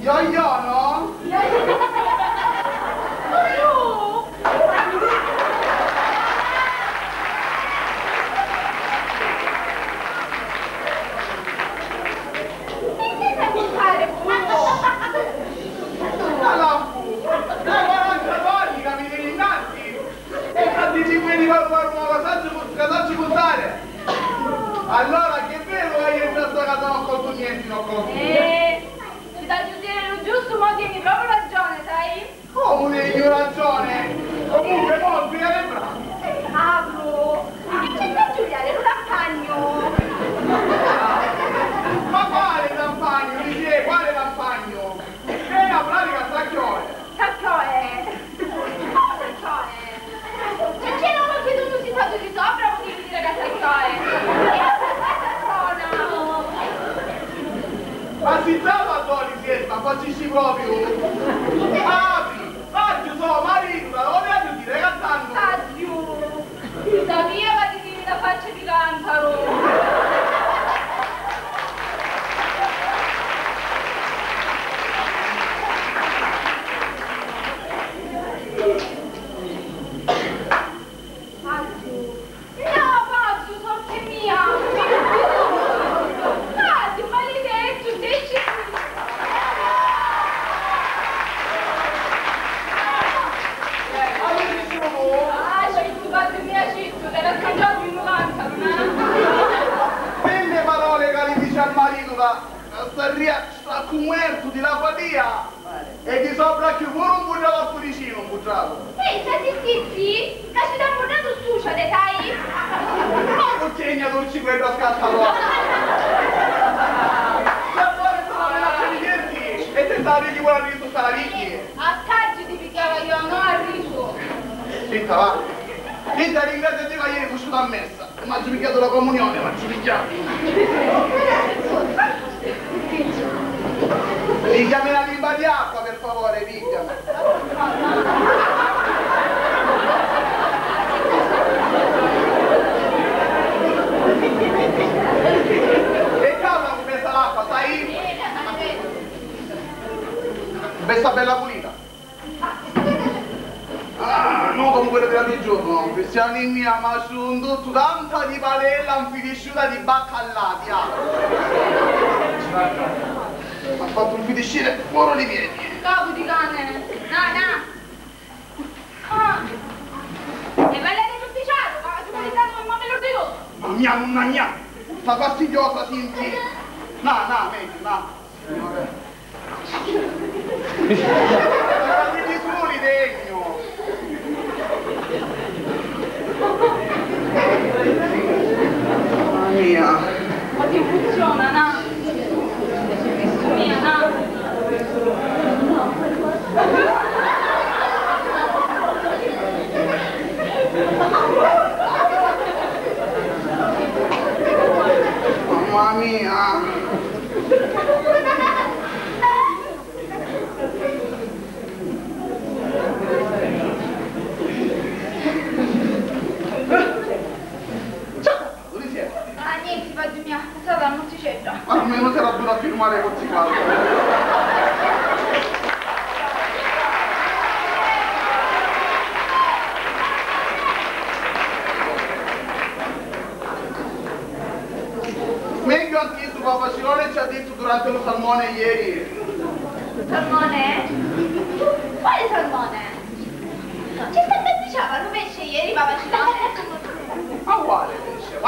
Io no? Allora che vero che io in questa casa non ho colto niente, non ho colto niente. Ci dai giù dire lo giusto, ma tieni proprio ragione, sai? Come io ragione? Comunque mo' Giuliano è bravo. Pablo, c'è da Giuliano, lo rampagno. Ma quale rampagno? Mi chiede, quale rampagno? È la pratica stacchione. Stacchione. Come stacchione? Se c'era uno che tu non si stato di sopra, potevi dire che stacchione. Ma si trova Doni Siesta, faccici proprio! Apri! Faccio so, marito, lo devo dire cantando! Addio! Da via va di dire la faccia di cantaro! Quelle parole che li dice al marito sta commerto di la fatia e di sopra che pure un buttato al cuoricino, un buttato. Ehi, senti zitti, che ci dà portato succede, sai? Ma non tieni a dolci quello scattato. Se vuole stare a divertirti e te stavi di quella riso sta la ricchi. A caggi ti picchiava io, non a riso. Zitta, va. Zitta, ringrazio Dio che ieri fui uscito a messa. Mi ha picchiato la comunione, mi ha picchiato. Pigliami la limba di acqua, per favore, pigliami. E calma con questa l'acqua, sai? Questa bella pulita. Ah, non come quella dell'altro giorno, Cristiani mia, ma sono tutto tanta di padella infidisciuta di baccallati, Mi ha fatto un fidiscire fuori di piedi. Capo di cane. Nana. Ah. E bella dell'ufficiato, ma ci vuoi dare un me lo dico? Mamma mia, sta fastidiosa, Sinti. Meglio, Guardate tu li degno. Mamma mia. Ma che funziona, na? Mia, na? Mamma mia. Ma almeno si era dovuto a firmare con Zicato. Meglio antico, Papa Cirone ci ha detto durante lo salmone ieri. Salmone? Quale salmone? Ci sta ben diceva, pesce ieri, Papa Cirone? Ma quale pesce?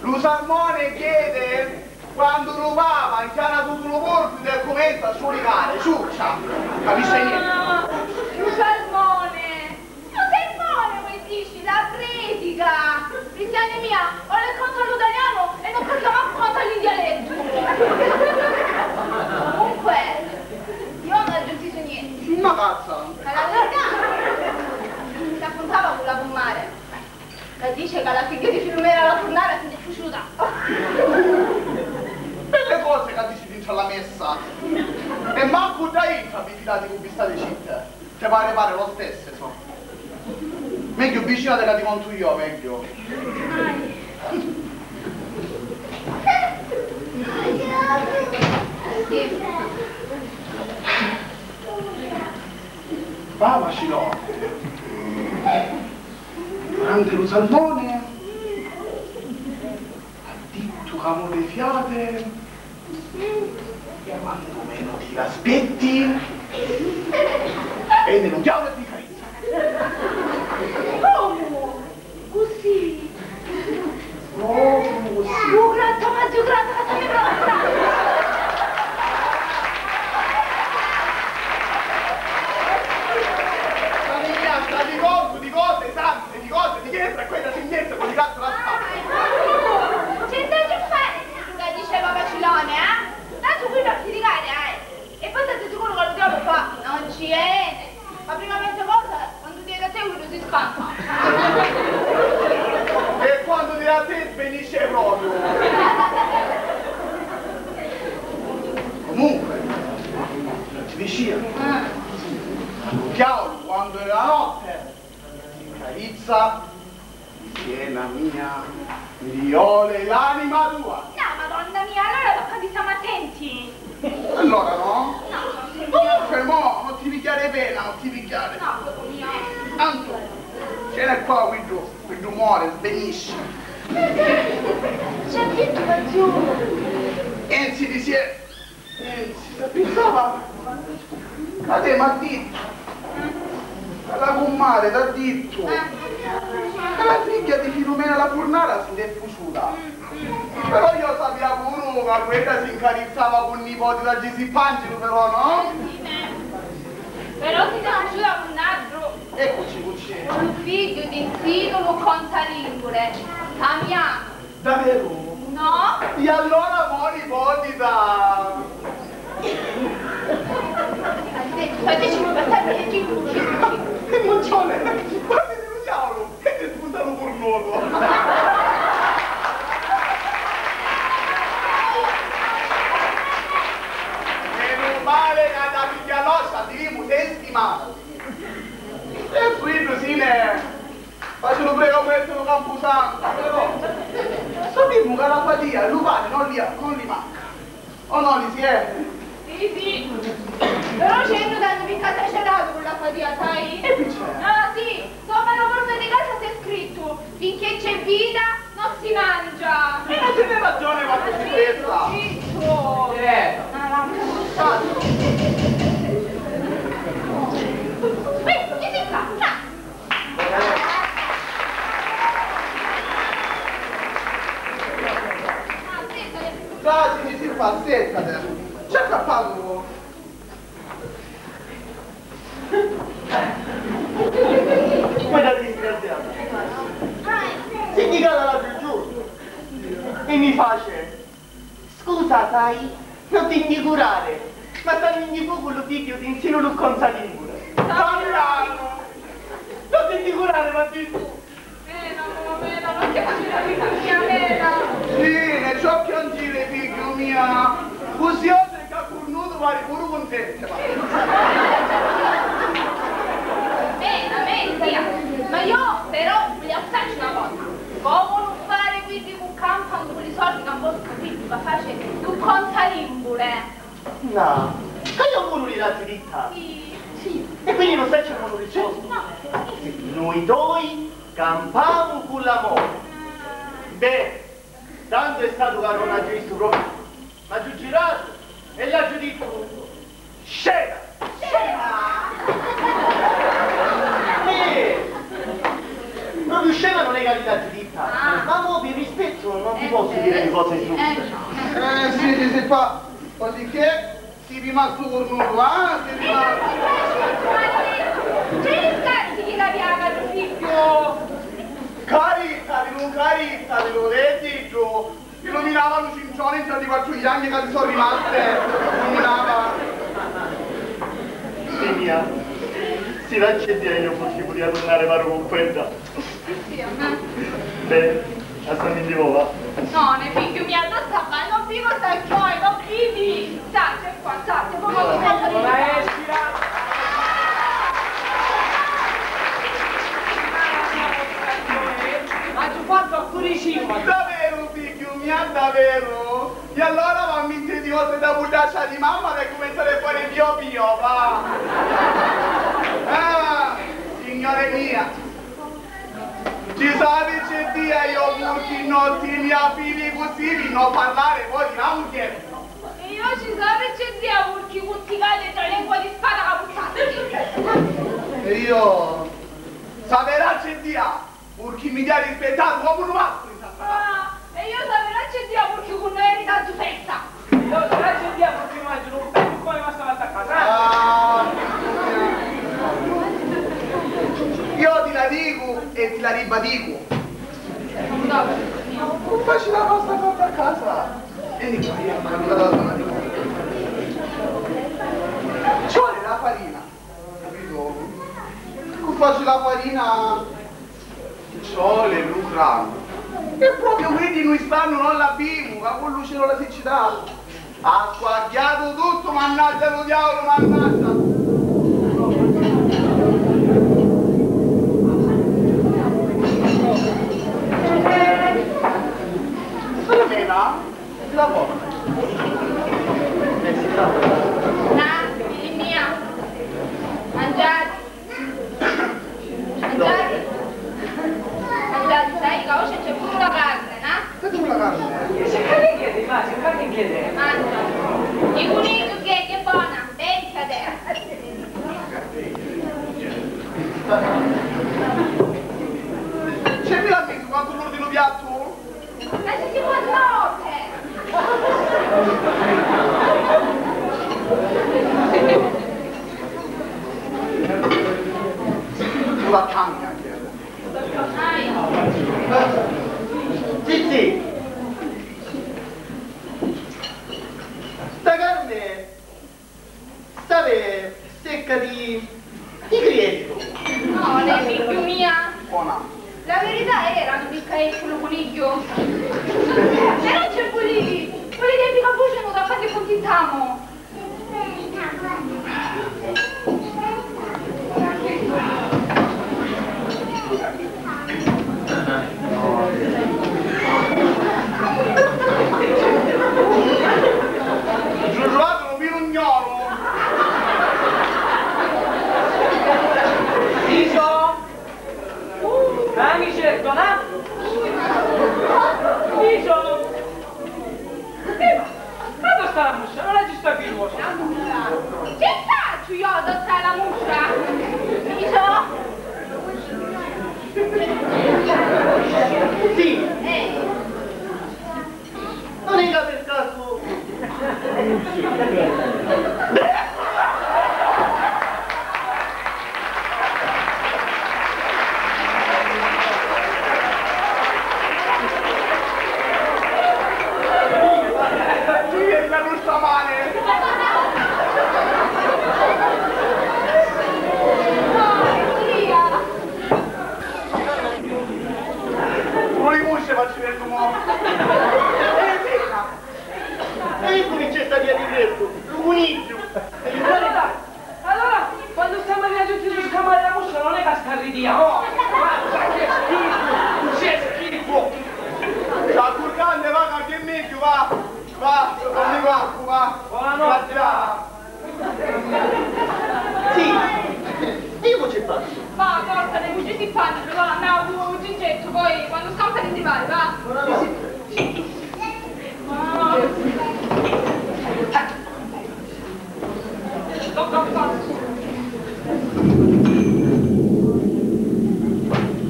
Lo salmone chiede quando rubava in chiara tutto lo corpo del commento suo rivale, ciuccia, capisce niente? Lo salmone, come dici, la predica! Cristiane mia, ho il controllo italiano e non capiamo quanto in dialetto! Comunque, io non ho aggiunto niente. Una cazza! Allora, si appuntava con la comare. La dice che alla figlia di Filomena la tornare si è fuciuta. Belle cose che dici dentro alla messa. E manco dai abilità di cubistate città. Che pare lo stesso, insomma. Meglio vicina della di conto io, meglio. Sì. Bacilone. Durante lo salmone, ha detto che amore fiate, quando meno ti aspetti, e nello diavolo ti carizza. Come? Così? Oh, così. Oh, grazie, Maggio, grazie, grazie. Di cose sante, di cose di pietra, quella singhezza con il cazzo la spalla. C'è da che fare, diceva Bacilone, eh? Tanto qui per criticare, e poi state sicuro che lo diavolo fa, non ci viene. La prima cosa, quando viene a te uno si spanta. E quando viene a te svenisce proprio. Comunque, ci vicino. Chiaro, quando è la notte, ti carizza, piena mia, mi riole l'anima tua. No, madonna mia, allora dopo stiamo attenti. Allora no? No, Comunque mo, non ti picchiare pena, non ti picchiare. no, dopo mio. Tanto, viene qua, quindi muore, svenisce. C'è detto Maggio. Enzi di siete. Enzi, si pensava. A te m'ha detto. Alla commare, t'ha detto. Che la figlia di Filomena la Furnara si è fuciuta. Però io sapevo uno che quella si incarizzava con i nipoti da Gesi Pangelo, però no? Però si è fuciuta con un altro. Eccoci, cucciere. Un figlio di Sidolo Contalingure. Amiamo. Davvero? No? E allora mo nipoti da... Fateci un passaggio e ci Che moccione! Guardi di diavolo! Che ti spuntano pur nuovo! Meno male che da piglia l'ossa, diremo settimana! E qui sì ne... Faccio prego questo Camposanto, però... Sappiamo che la fatica, il lupane non li manca! O no, li si è? Sì. Però c'è uno da in casa celato con la fatica, sai? E qui c'è? Ah sì, sopra la porta di casa c'è scritto finché c'è vita non si mangia. E non tiene ragione quando si pensa! Zitto! Chi si fa? Quasi ci si fa, seccate! C'è cappato! Quella disgraziata! Significa la più giusto! E mi face! Scusa, sai? Non ti curare! Ma stanno in fuoco lo figlio di insino lo consalingura! Tagliano! Non ti curare, ma tu! Mena, non ti faccio la vita mia, Mena! Sì, ne ciò piangere, figlio mia! Così oltre che a cornuto pare pure contento! Bene, zia, ma io però voglio farci una cosa. Come non fare quindi un campo con i soldi che un po' capito, ma face tu conta limbule. No! Ma io pure la dritta! Sì. Sì! E quindi non sai c'è uno risposto! No. Noi due campamo con l'amore! Beh, tanto è stato che non ha visto proprio, ma ha girato e l'ha detto scena! Proprio scena non è qualità giuditta, ma mo per rispetto non ti posso dire le cose giuste. Sì, si fa, così che si rimasto cornuto, si rimasto... C'è il cazzo che la piaga, tuo figlio! Carità, lo vedi giù, illuminavano cincioni già di quattro anni che ti sono rimaste, illuminava. Sì, mia, si l'accedia io fossi pure a tornare paro con quella. Sì, a me. Beh, a San di Vola. No, ne figlio mio, non sta male, non vivo sta poi, non vivi! Sta, c'è qua, sta, c'è proprio un po' di... Ma tu fatto a curicino! Davvero, figlio mio, davvero? E allora mamma mi di cose da buttaccia di mamma per cominciare a fare pio pio, va! signore mia. Ci sapete c'è dia io purchi notti mia figli così non parlare poi di la mucchiere. E io ci sapete c'è dia purchi cuzzicate tra lingua di spada capuzzati. E io saperà c'è dia purchi mi dia rispettato come un altro. E io saperà c'è dia purchi con noi ritaggio festa. Io saperà c'è dia purchi immagino un po' come basta a casa. Io ti la dico e ti la ribadico. Non facci la pasta fatta a casa. Vieni qua, io mi ho dato una dico. Ci vuole la farina, capito? Non faccio la farina, ci vuole lucrano. E proprio quelli noi stanno non l'abbiamo, ma con luce la siccità. Ha squagliato tutto, mannaggia lo diavolo, mannaggia. Mena, ti la porta. Figli mia. Mangiate. Mangiate. Mangiate, sai che oggi c'è pure la carne, no? Che tu la carne? Cercate in chiede, ma cercate in chiede. Mangia. Il cunito che è buona, denti a te. C'è mi la messo quanto l'ordino piatto? Ma se si può notte. Tu la cambia anche. Zizi! Sta carne stava secca di grietto. No, lei figlio mia. Buona. La verità era che mi cae il coniglio. E non c'è puliti. Quelli che mi capucciano da quanti contiamo. Giurlato lo vino ignoro. Iso? Dai, certo, no? Iso? Ma dove sta la muscia? Non la ci sta più. La muscia? Che faccio io dove sta la muscia? Iso? Sì, Ehi. non era per caso. Sì, è la ruscia male. Non li musce faccio del tuo. E comincia sta via di questo, l'unizio. Allora, quando stiamo arrivati tutti sul camare della muscia non è che scarridiamo. Ma che schifo! C'è schifo! La curcante va che è meglio, va. Va, non mi guardo, va. Buonanotte, va. Sì, e io c'è fatto? Va, porta, le bugie si fanno, però andiamo un gingetto, poi quando scappa ti vai, va? Tocca fare.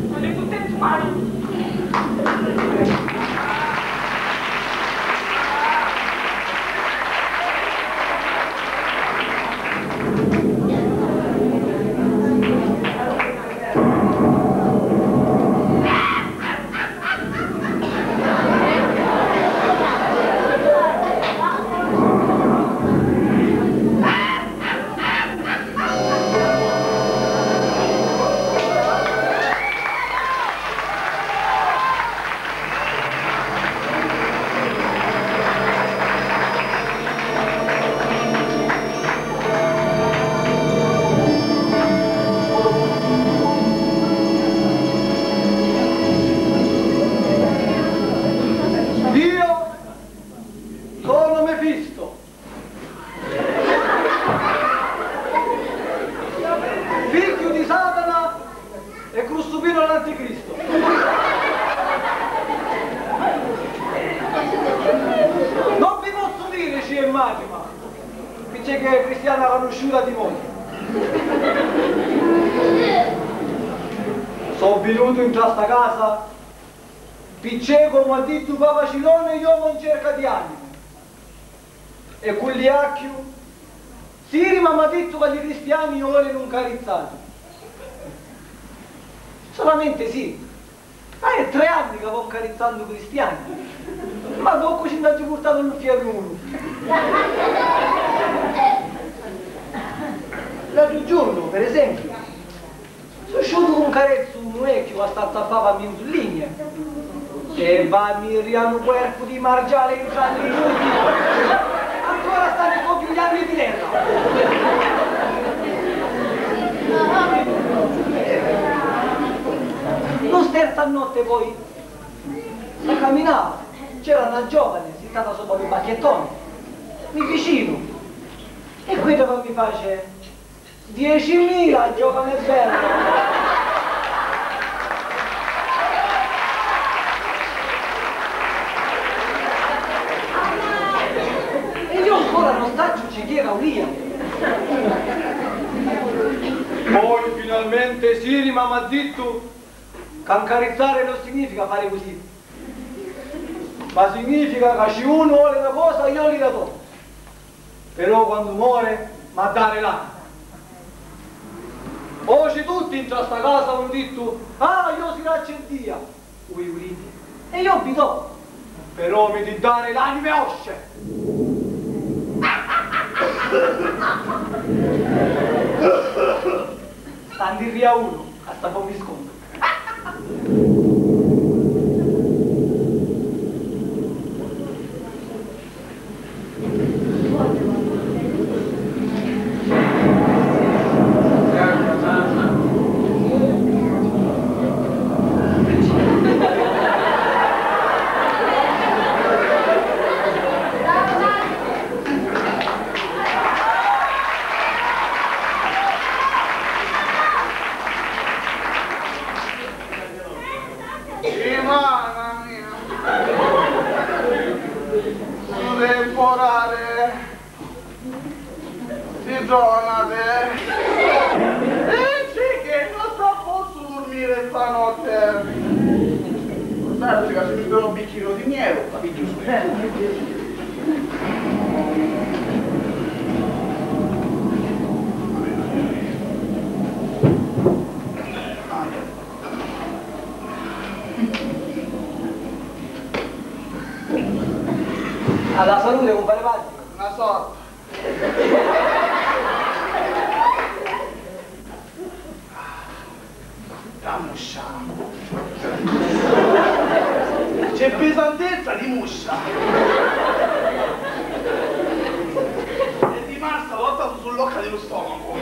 Non le tutte in mano. Fatima, dice che è cristiana conosciuta di molto. Sono venuto in questa casa, perché come ha detto Papa Cilone, io non cerco di anime. E con gli occhi, Sirima mi ha detto che gli cristiani vogliono un carizzato. Solamente sì. Ma è 3 anni che sto carizzando cristiani. Ma dopo ci hanno portato un fiero uno. L'altro giorno, per esempio, sono uscito con un carezzo un vecchio che sta tappando a Minzuligna e va a mirare un corpo di margiale in gialli ancora stanno con più gli anni di terra. Non sterza a notte poi si camminava, c'era una giovane sittata sopra un bacchettone mi vicino e quello che mi face 10.000 giovane bella. E io ancora non staccio ciechiera ulia. Poi finalmente Sirima mi ha detto che accarezzare non significa fare così, ma significa che se uno vuole una cosa io gli la do, però quando muore mi dare l'anima. Oggi tutti in questa casa hanno detto ah io si raccendia, e io vi do, però mi di dare l'anima osce. Standi via uno, a sta po' mi scontro. Alla salute, compare Pazzi. Una sorta. La muscia. C'è pesantezza di muscia. E di massa volta sull'occa dello stomaco.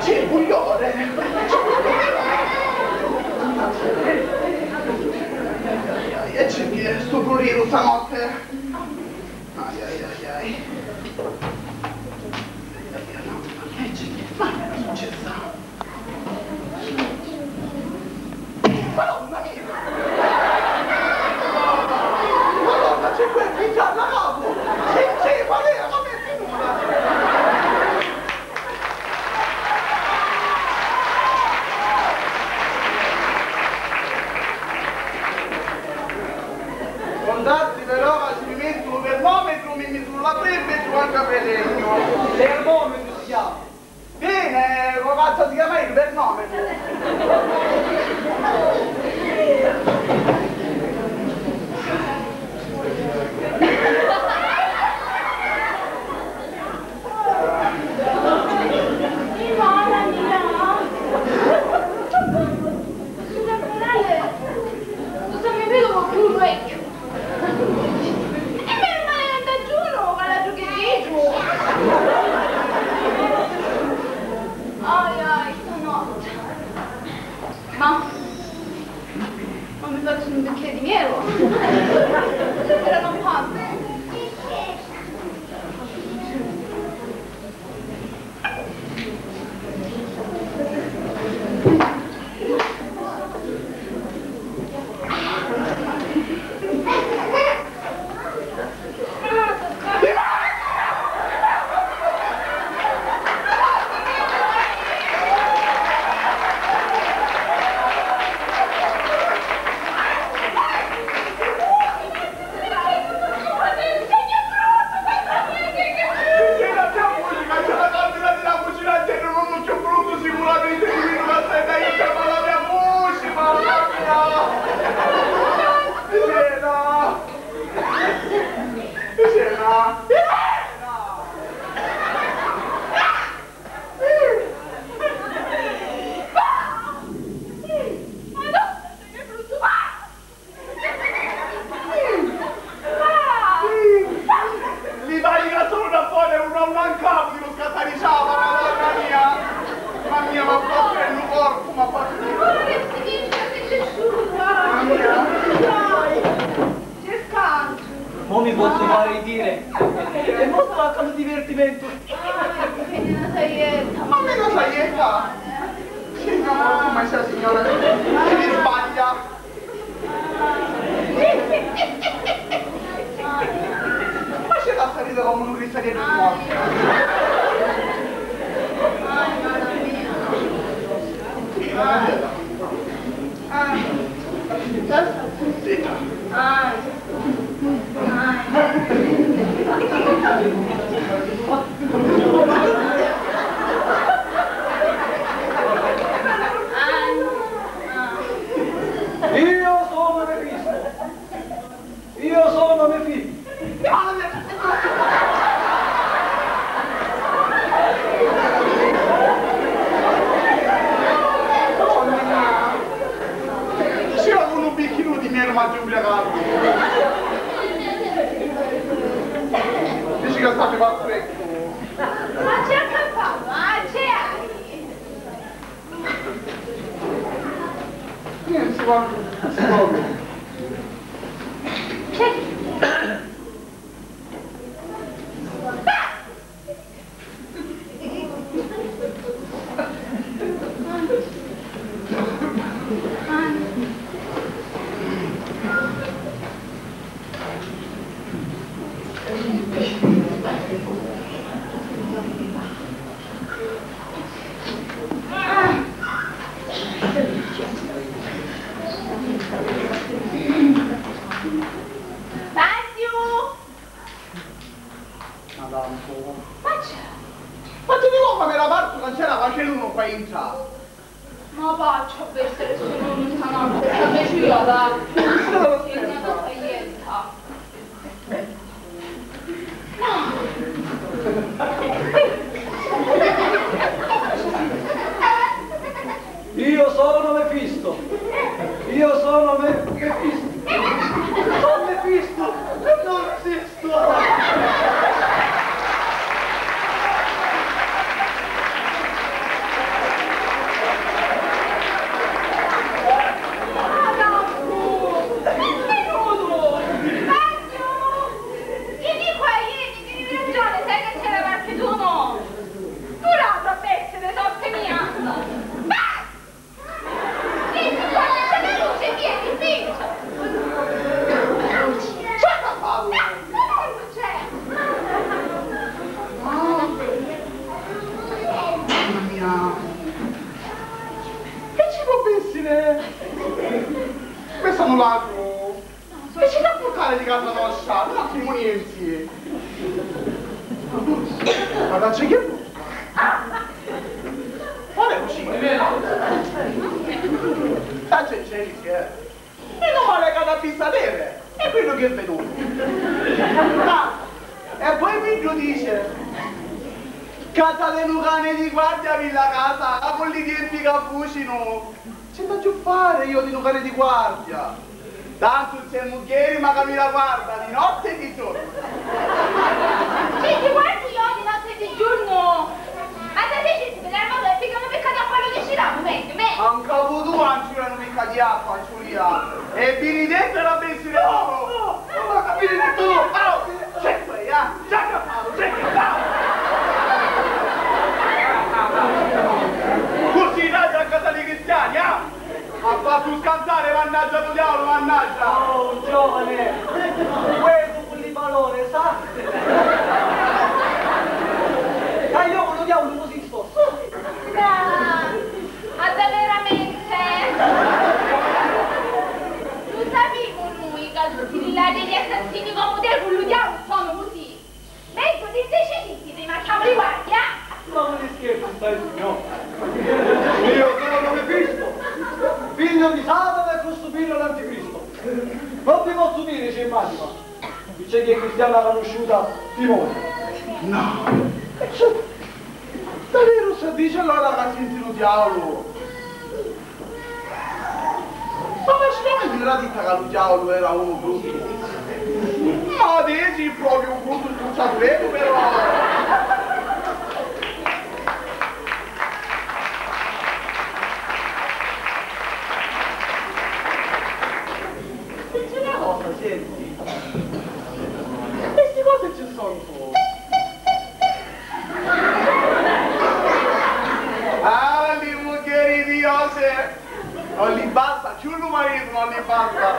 C'è bugliore! E c'è chi è sto prurito stanotte? Ai ai ai ai. E c'è chi è? Ma che è successo? Madonna mia! Madonna, c'è quel pizza la capo! C'è, qual è? Ma mi è venuta! Contatti però se mi metto un termometro mi misuro la febbre e giù anche a legno. Termometro si chiama. Bene, come cazzo si chiama il termometro? Ma posso fare dire. E molto mancano divertimento. Quindi una saietta. Ma meno saietta! Signora, come sia signora? Si mi sbaglia! Ma c'è da salire come un risaliere di morte! Ai, mamma mia. Io sono Mefisto. Io sono Mefisto. Ci avevo un bicchino di miele ma giù ubriacato. Dici che state per freddo. Ma c'è accampato, c'è Ari. Niente, si va. Si va. Ma ti dico come la parte non c'era qualche uno qua in casa. Ma faccio per essere solo un canale, invece io va. Sì, è una saietta. Io sono Mefisto. Io sono Mefisto. Sono Mefisto. Non esisto. Questo non l'altro. E ci da portare di casa nostra, un attimo niente. Guarda, c'è che guarda così. Sta c'è sì, E non male che da pizzadere. È quello che è venuto. E poi mi dice casa dei lucane di guardia villa casa, a quelli di tempi che fucino. C'è da più fare io di lucane di guardia. Tanto c'è Mughieri ma che mi la guarda di notte e di giorno. Sì, ti guardi io di notte e di giorno. Ma da te ci si vede modo e piccano peccati a quello che ci dà, me. Anche tu anzi una mica di acqua, Giulia. E vieni dentro la benzina. No, ma vieni dentro. C'è qui, c'è capato, c'è capato. Così dai a casa dei cristiani, ha fatto scansare, mannaggia tu diavolo, mannaggia! Oh, un giovane! Quello con il valore, sa? Dai, io con lo diavolo così sto! Ma veramente? Lo sapevo noi che tutti i ladri di assassini come te con lo diavolo sono così! Ecco, ti decidi, ti rimarciamo di guardia! Ma non ti scherzi, stai signore! Io sono Mefisto, figlio di Satana e costupino l'anticristo. Non vi posso dire, c'è immagina. Dice che è cristiana conosciuta Timone. No! Davvero si dice allora che ha sentito diavolo? Ma facciamo dire la ditta che lo diavolo era uno brutto. Ma adesso è proprio un brutto spuzzato però! Senti, cosa ci sono tu? Ah, li mucchieri di Jose! Non li basta, più il marito non li basta.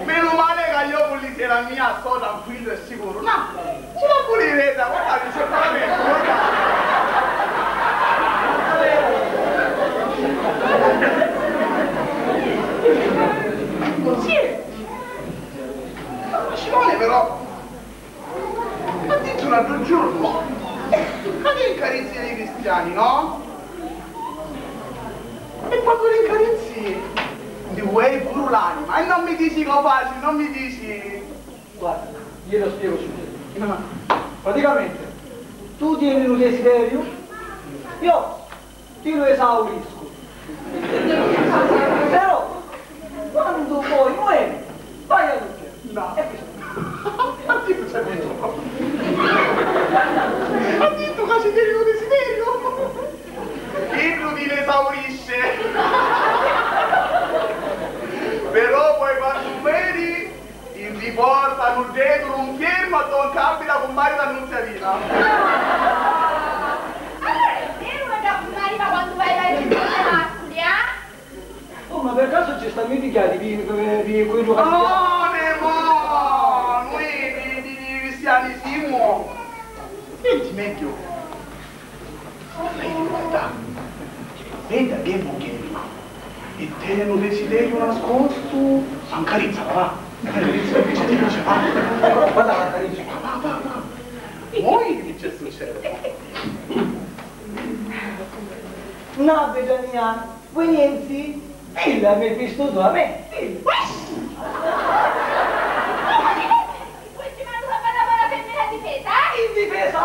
Meno male che io pulite la mia, sto tranquillo e sicuro. No, ce la pulirete, guardate, c'è veramente, guardate. Sì. Ci vuole però. Ma dite un altro giorno. Ma che incarizie dei cristiani, no? E quando li incarizi di vuoi pure l'anima. E non mi dici che facile, non mi dici. Guarda, glielo spiego subito. Praticamente, tu tieni un desiderio, io ti lo esaurisco. Però, quando poi muori, vai a luce. No. E questo. Ma ti c'è detto? Ha detto che ci tieni un desiderio? Chi ti esaurisce? Però poi quando vedi, ti portano dietro un fermo a non capita con Mario d'Annunziatina. Allora è vero una cappunarima quando vai ai mascoli, eh? Oh, ma per caso ci stanno indicati di quello che No, Nemo! Noi di cristiani siamo. Senti meglio. Lei di verità. Veda che bucheri. E tengono desiderio nascosto. Ancarizzala, va. Ancarizzala invece ti dice, va. Guarda la cariccia. Va. Poi che succede? No, Betania, voi niente? Illa mi è piaciuto a me. Questi mi hanno salvato per me la difesa, eh? In difesa?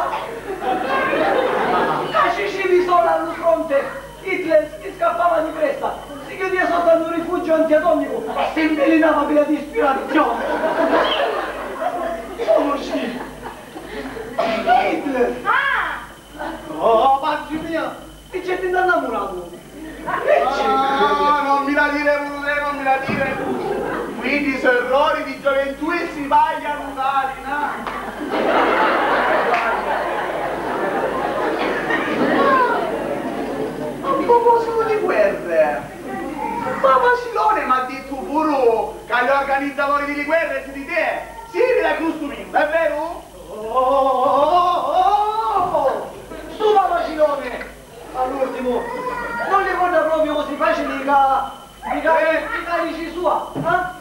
A Sicilia sola allo fronte, Hitler si scappava di fretta, si chiudeva sotto un rifugio antiatomico e si imbelinava per la dispirazione. Conosci? Hitler! Ah! Oh, facci mia! Ti c'è innamorato! Ah, non mi la dire pure, non mi la dire. Quindi sono errori di gioventù e si vagliano tali, no? A proposito di guerre, ma Vacilone mi ha detto pure che gli organizzatori di guerre si di te si la Crustumino, è vero? Su Vacilone! All'ultimo, non li guarda proprio così facile di carici sua, eh?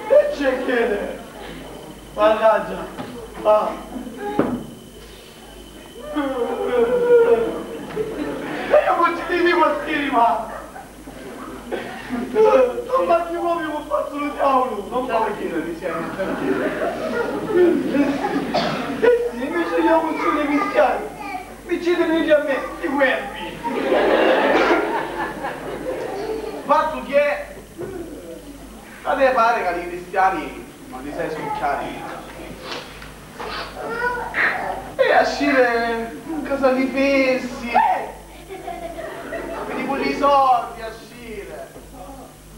Che c'è chiede? Mannaggia! Ah! E io non ci dico questi ma! Non faccio proprio con fatto lo diavolo! Non fare chiedere, diciamo! E sì, invece io non sono dei cristiani! Mi citano a me, i guerbi! Fatto che a te pare che i cristiani non li sai succhiati e a scire in casa di fessi quindi quelli soldi a scire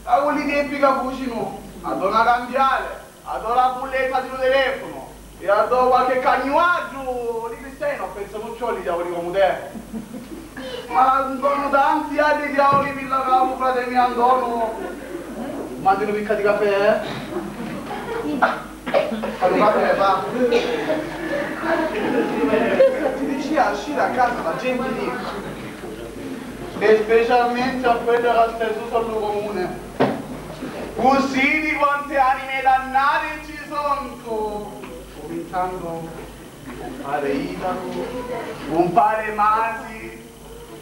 a quelli tempi che cucino a do una cambiale a do la bulletta di un telefono e a do qualche cagnuaggio i cristiani non pensano ciò li diavoli come te. Ma sono tanti altri diavoli per la capo, fratelli Antonio. Mandino picca di caffè, Allora, caffè, va. Ti dici a uscire a casa la gente lì. E specialmente a quello che ha steso sul comune. Così di quante anime dannate ci sono. Cominciando compare Italo, compare Masi,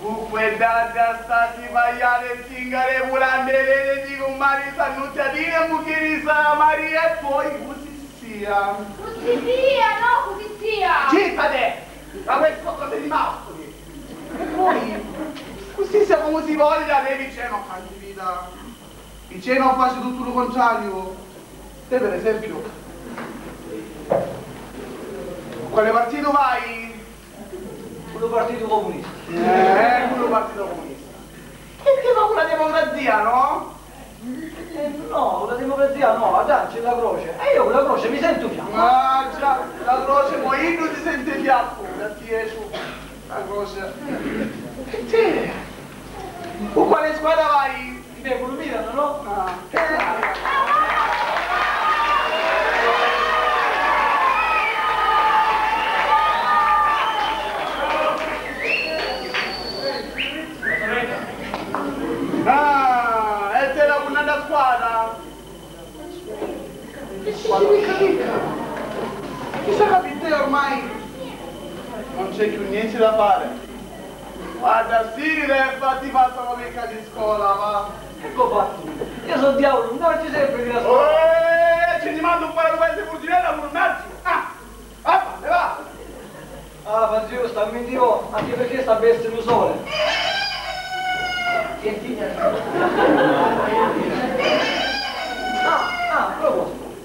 con quella già stati sbagliate zingare volante le di con Maria Sannuzziatini e Mucchieri Sara Maria e poi così sia. Così sia, no, così sia. Zitta te! Da questo cose di mascoli! E poi, così sia come si voglia, te vicino canti vita. Vicino faccio tutto lo contrario. Te per esempio, quale partito vai? Quello partito comunista. Quello partito comunista. Perché fa una democrazia, no? No, la democrazia no, dacci la croce. E io con la croce mi sento fiamma. Ah già, La croce, poi non ti sente fiacco, da Gesù. La croce. E te? Con quale squadra vai? Beh, con Milano, no? E te la buona squadra? Che squadra? Chissà capite ormai? Non c'è più niente da fare. Guarda, sì, fatti fatto come di scuola, va. Ecco fatto. Io sono diavolo, non ci sempre di la scuola. Ci ti mando un paio di pezzi pulcinella a murnarci. Va, e va. Ah, fa giusto, ammettivo, anche perché sta bestia il sole. Senti. A proposito,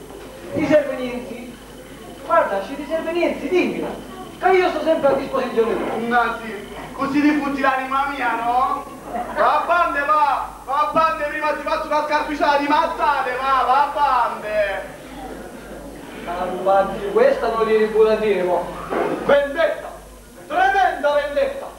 ti serve niente? Guarda, ci ti serve niente, dimmela. Che io sto sempre a disposizione tua. Sì, così ti futti l'anima mia, no? Va a bande, va! Va a bande, prima ti faccio una scarpicciata di mazzate, va a bande! Infatti, questa non gli riputa dire, mo. Vendetta! Tremenda vendetta!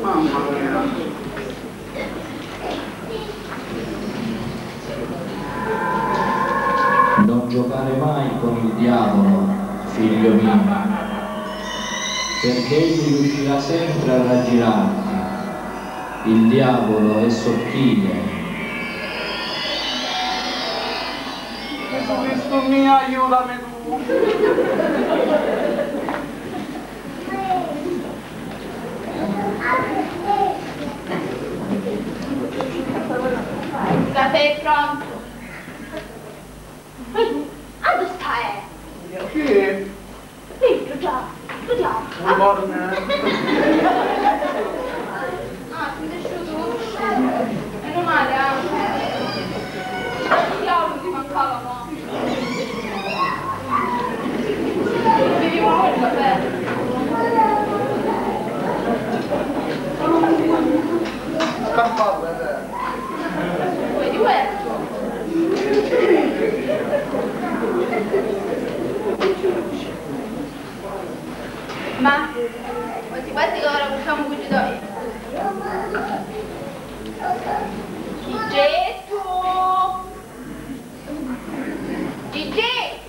Mamma mia! Non giocare mai con il diavolo, figlio mio, perché egli riuscirà sempre a raggirarti. Il diavolo è sottile. Gesù Cristo mio, aiutami tu! Da te è pronto? Dove stai? Chi? Sì, già, studiamo. Buongiorno. Sei cresciuto? Meno male, diavolo ti mancava, no? Viviamo noi, vabbè. Scappato, te. Vuoi di questo? Ma, questi che ora usciamo qui da Gesù! Gigi!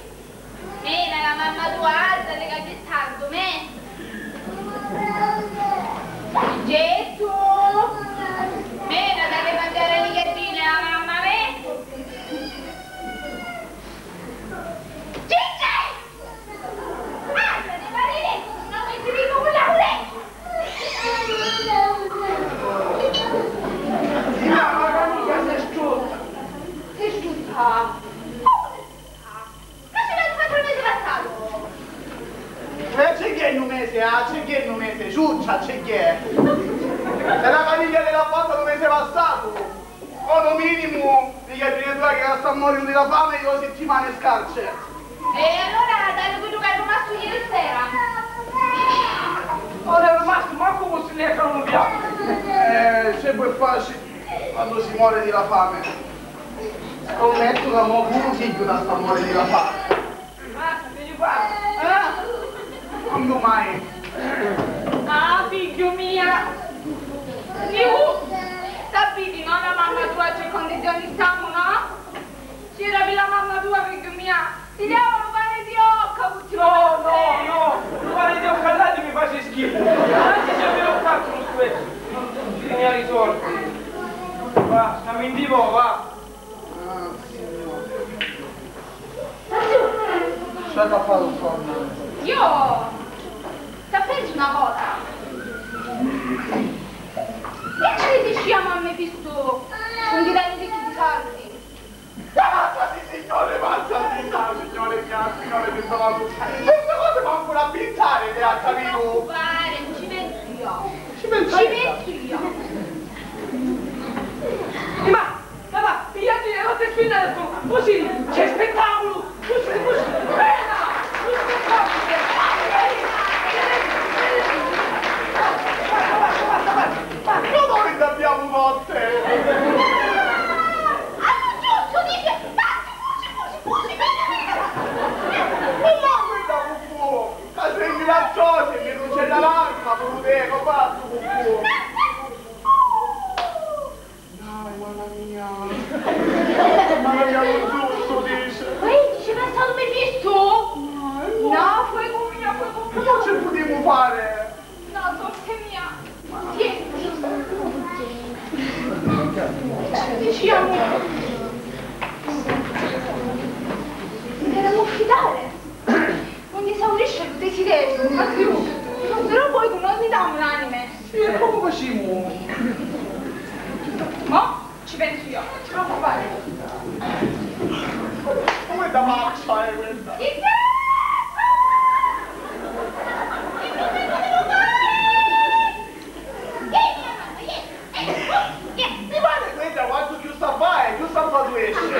La mamma tua alza, le che tanto, me! Gesù! Mena, deve mangiare le gattine a mamma, me! Gigi! Alzati, Marini! Non mi ti dico quella Sei strutta. Sei strutta? Ma ce l'hai fatto il mese passato? C'è chi è in un mese, c'è chi è in un mese, ciuccia, c'è chi è. È la famiglia della fatta un mese passato. O no minimo, di gattine tua che sta morendo di la fame e 2 settimane scarce. E allora dai quello che è rimasto ieri sera? Non è rimasto manco con si lecca un piatto. Se poi facile quando si muore di la fame. Scommetto che mo un figlio da sta muore di la fame. Basta, devi fare. Quando mai? Ah, figlio mia! Sapete, no? La mamma tua c'è condizioni stiamo, no? Ci ravi la mamma tua, figlio mia! Ti diamo un pane di occa, No, il pane di occa là mi face schifo. Anzi, se avevo fatto uno questo, non ti ne ha risolti. Va, stiamo in vivo, va. C'è da fare un po'. Io... Sapete una cosa? Che ci diciamo a Mefisto con di dare di soldi? Mazzati signore, signore mia, signore mi sono queste cose manco a pintare, le ha capito? Fare, ci penso io. Ci penso Ci io. penso io. Ma, pigliati le rotte appena così, c'è spettacolo, così, bella, lo spettacolo. Ma noi abbiamo notte! Hanno giusto, dice, scusi, Ma guarda un po'! Ma segni la cosa, mi non c'è l'alma, me lo dico, basta un po'! Dai, mamma mia! Ma l'abbiamo giusto, dice! dice, ma è stato mai visto? No, fuori con mia. Cosa ci potevo fare? No, sorte mia. Tieni. Diciamo. Si deve affidare. Non esaurisce il desiderio, ma più. Però poi non mi dà un'anime. E come facciamo? Mo? Ci penso io, non ti preoccupare. Come da marcia è questa? Mi pare questa quanto più sta fare, più sta fa tu esce!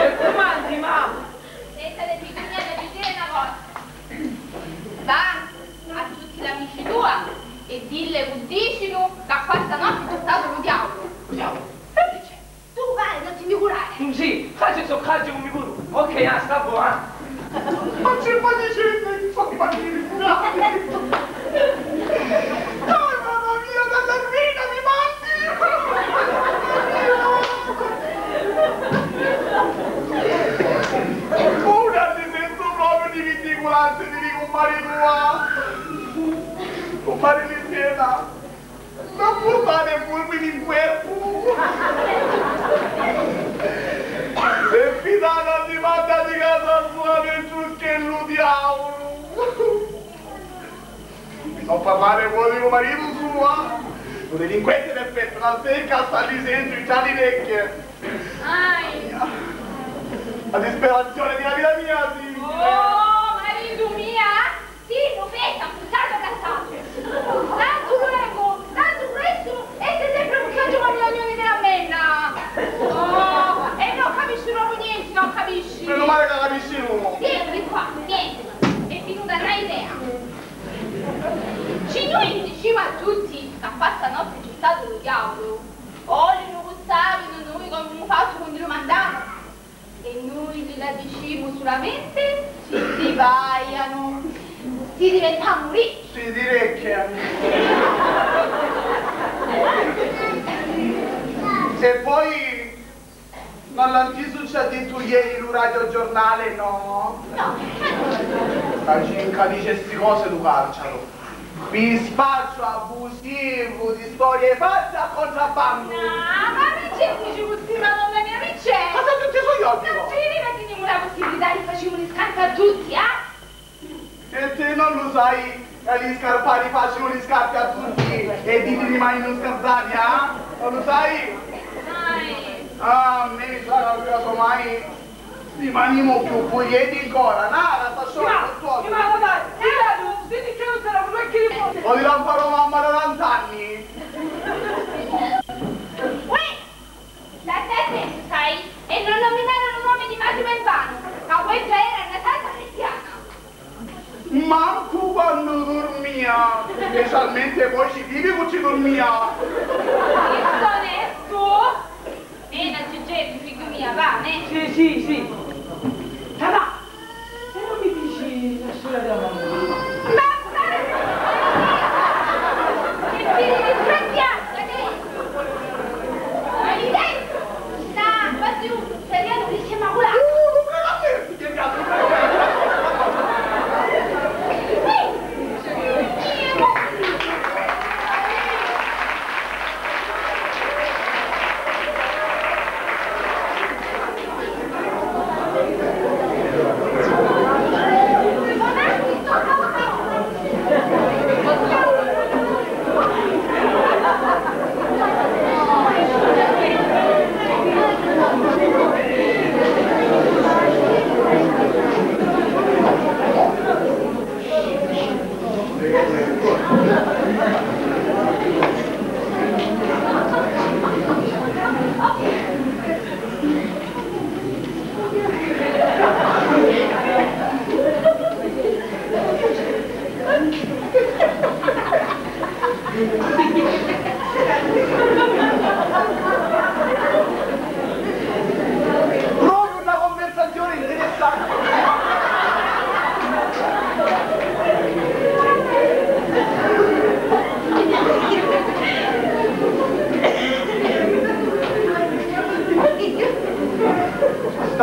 E comandi, ma? Senza le figurine di dire una cosa. Va a tutti gli amici tua e dille che dicino che a questa notte c'è stato lo diavolo. Tu vai, non ti figurare. Sì, faccio soccaggio con mi curo. Ok, sta buona. Ma c'è ma dicendo che fa partire il mamma mia, dalla rovina mi mandi! Ora ti sento proprio di vindicolante di ricompare tua! Compare l'insieme! Non portare fulmini in corpo! Se fidata di manda di casa sua nel giuschello diavolo! Non parlare con il marito sua! Un delinquente perfetto, una secca sta lì dentro in tali orecchie! La disperazione della vita mia, sì! Oh, marito mia! Sì, lo vedo, appuzzato cassato! Tanto luogo, tanto questo, e sei sempre un caccio con gli ognoni della menna! Oh, e non capisci proprio niente, non capisci! Meno male che capisci uno! Vieni qua, vieni! È venuta un'idea! Ci noi diciamo a tutti che questa notte c'è stato lo diavolo! O li gustavano noi come abbiamo fatto quando lo mandavano! E noi gliela diciamo solamente si divaiano, si diventiamo ricchi. Sì, direi che... E poi... Non l'antiso ci ha detto ieri il radiogiornale, no? No, La cinca dice sti cose tu carcialo. Vi spaccio abusivo di storie false a contrabbando. no, ma non c'è dici così, ma non mia non c'è. Ma sei tutti sugli occhi? Non ci vediamo la possibilità di facciamo gli scarpe a tutti, eh? E te non lo sai che gli scarpari facciano gli scarpi a tutti e di rimani non scarzati, eh? Non lo sai? Dai. Ah, a me mi sarà casomai rimaniamo più puglietti ancora, nada, sta solo il tuo. Ma dai, senti che non sarà una che riposa. Lo dirà un po' mamma da tant'anni. Uè, da te sai, e non nominarono nome di Massimo Elvano, ma questa era una casa cristiana. Manco quando dormia, specialmente poi ci vivi che ci dormia. Onesto? Mena Giuseppe, figlio mia, va, ne? Sì. Tata, se non mi dici la storia della mamma? Ma che figli di strappiazza, che? Ma lì dentro? Sta, va giù, speriamo che sia maculato.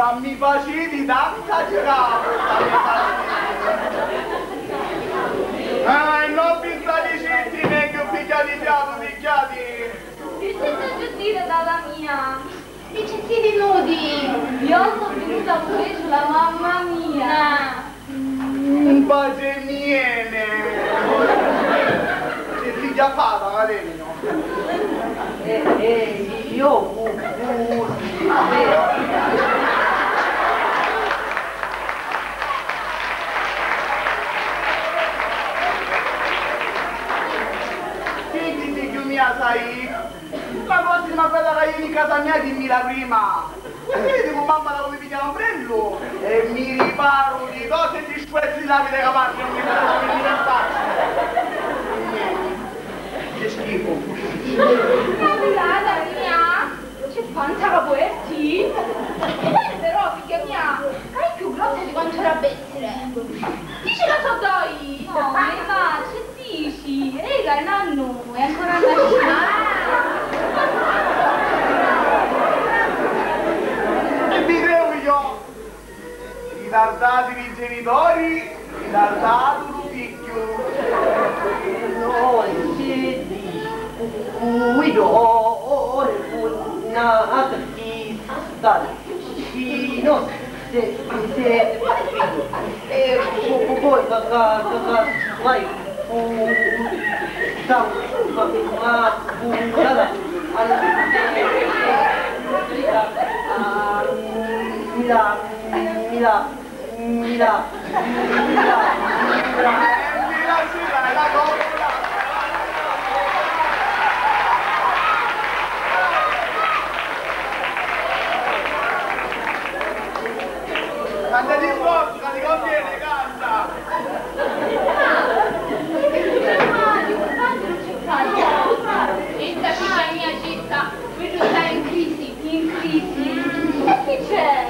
Dammi faciti tanta girata, e non vi state zitti neanche picchiati fiato, picchiati. Che senza gestire dalla mia? I cestini nudi. Io sono venuta pure sulla mamma mia. Un pace miene. Che figlia fata, Valeno. Io Sentiti che mia sai, la prossima bella che vieni in casa mia dimmi la prima. Vedi con mamma da come piglia l'ombrello e mi riparo di cose e ti squezzi la vita capace, non mi farò venire in faccia. Che schifo. Cavolata mia, c'è quanta capoetti? Però, figlia mia, è più grossa di quanto era essere. Dici la so dai! No, ma che dici? Rega, il nonno è ancora E vi credo io, ritardati i genitori, ritardato lo figlio. no, guido una attività fino se poi vai Canta di forza, ti conviene, canta! Città, figlia mia, città, qui tu stai in crisi, in crisi. E chi c'è?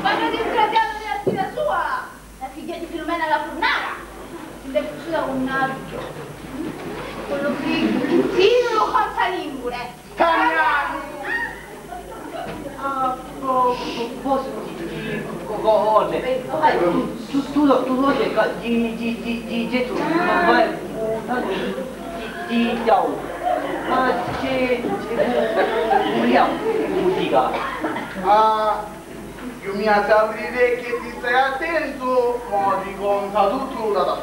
Quando disgraziato nella figlia sua, la figlia di Filomena la Fornara, si è fuggita con un altro. Quello frigo, lo consalingure. Cagnano! posso cose tu lo cerca di Gesù non vai di Dio ma c'è musica Io mi aprirei che ti stai attento ma ti conta tutto da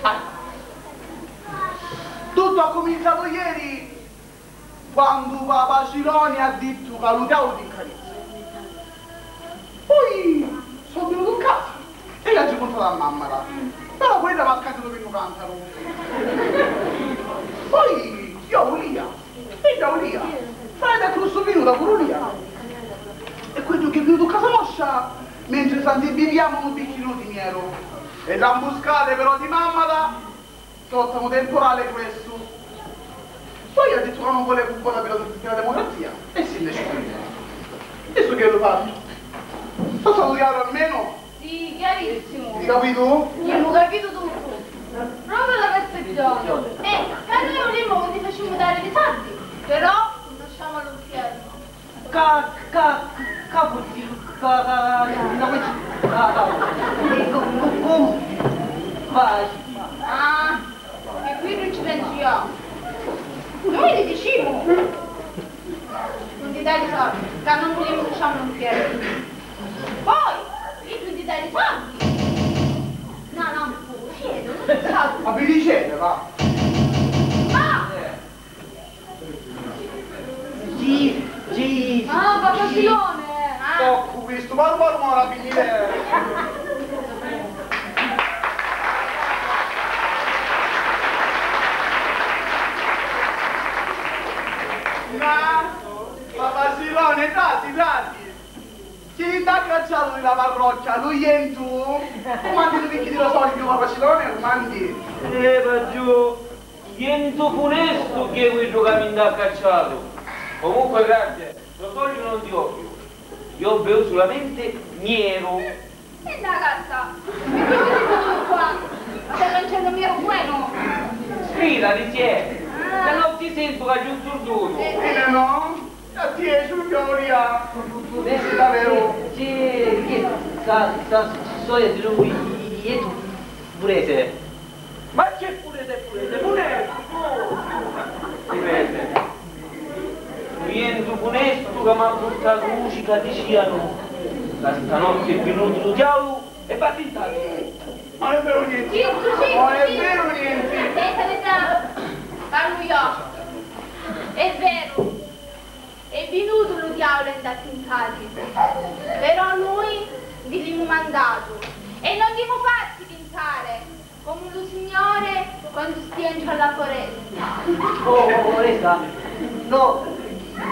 fare. Tutto ha cominciato ieri quando Papa Cironi ha detto che Luciano ti carezza. Poi sono venuto a casa e l'ha portato a mamma là. Però quella va a casa dove non cantano. Poi io volia, sai da questo venuto a Colonia. E quello che è venuto a casa nostra, mentre stanti beviamo un bicchino di nero. E da imboscate però di mamma là, sotto un temporale questo. Poi ha detto che non vuole buona per la democrazia e si ne adesso che lo fa? Lo stato chiaro almeno? Sì, chiarissimo. Hai capito? Io l'ho capito tutto. Proprio la percezione. Che noi volemmo che ti facciamo dare dei soldi, però non lasciamo all'inferno. Ah, e qui non ci penso io. Noi li diciamo. Non ti dai i soldi, che non vogliamo che lasciamo all'inferno. Poi, io non ti dai i soldi. No, chiedo, non so. Ma vi dicete, va? Ma! Sì. Ah, Papa Filone! Tocco questo, ma la finire. Papa Silone, dati. Chi ti ha cacciato nella parrocchia? Lui e tu? Comandi tu picchi di lo solito, Papa Silone, comandi? Va giù, niente funesto che quello che mi ha cacciato. Comunque grazie, lo toglio non ti occhio. Io bevo solamente nero. E da cazza! E questo è tutto qua! Ma se non c'è il mio bueno! Scrila di te, se non ti sento che c'è un sordono. No? A te, Giulioria. Davvero. Che storia di lui e tu pure te. Ma c'è pure te. Ripete. Rientro funesto che mi ha portato musica di Ciano. Stanotte è venuto il diavolo e va tentato. Non è vero niente. Non è vero niente. Parlo io. È vero. È venuto lo diavolo e da tentati. Però noi vi abbiamo mandato. E non abbiamo fatti tentare. Come lo Signore quando stiamo alla foresta. Oh, resta. No,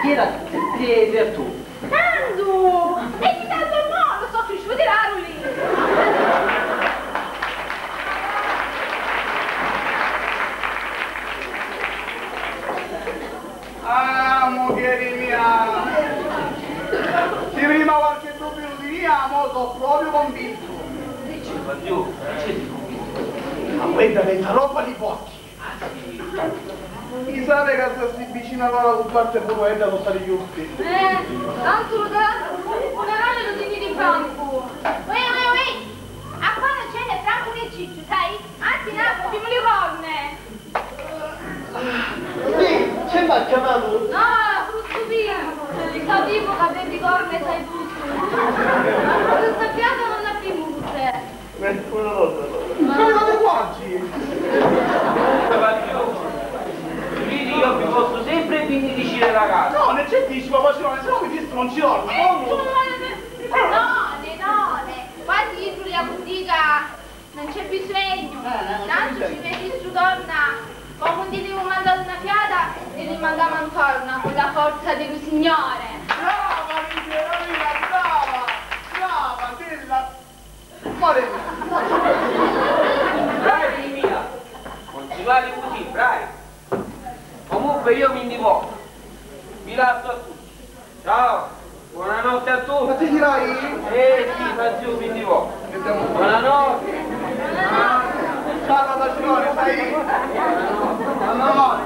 chi era per tu? Tanto! E chi tanto no? Lo so cresciuto di raro lì! Ah, moglie mia! Se prima qualche dubbio di mia, mo sono proprio convinto. Ma Dio, c'è di convinto. Ma questa è roba di bocchi. Mi sa che si vicina con parte poeta sono stati chiusi. Tanto lo dato, il funerale lo tieni di Franco. Ui! A qua non c'è né Franco né Ciccio, sai? Anzi, no, abbiamo le corne. Sì, c'è ma chiamato? No, brutto vino. Sapevo che avevi corne e sai tutto. Ma questa pianta non ha più mute. Ma non fate quanti? Quindi io vi posso sempre benedicere la casa. No, ne c'è dici, ma se no mi dici non ci dormo. None. Quasi entro la bottega non c'è bisogno. Tanto ci vedi su donna. Come ti devo mandare una fiata e li mandiamo ancora con la forza del Signore. Brava, Michelina, brava, della... Mare Bravi mia, non si vale così, bravi. Comunque io mi indivoco. Vi lascio a tutti. Ciao, buonanotte a tutti. ma ti dirai? Sì, ma zio mi indivoco. Buonanotte. Ciao, Dacione, sai? No.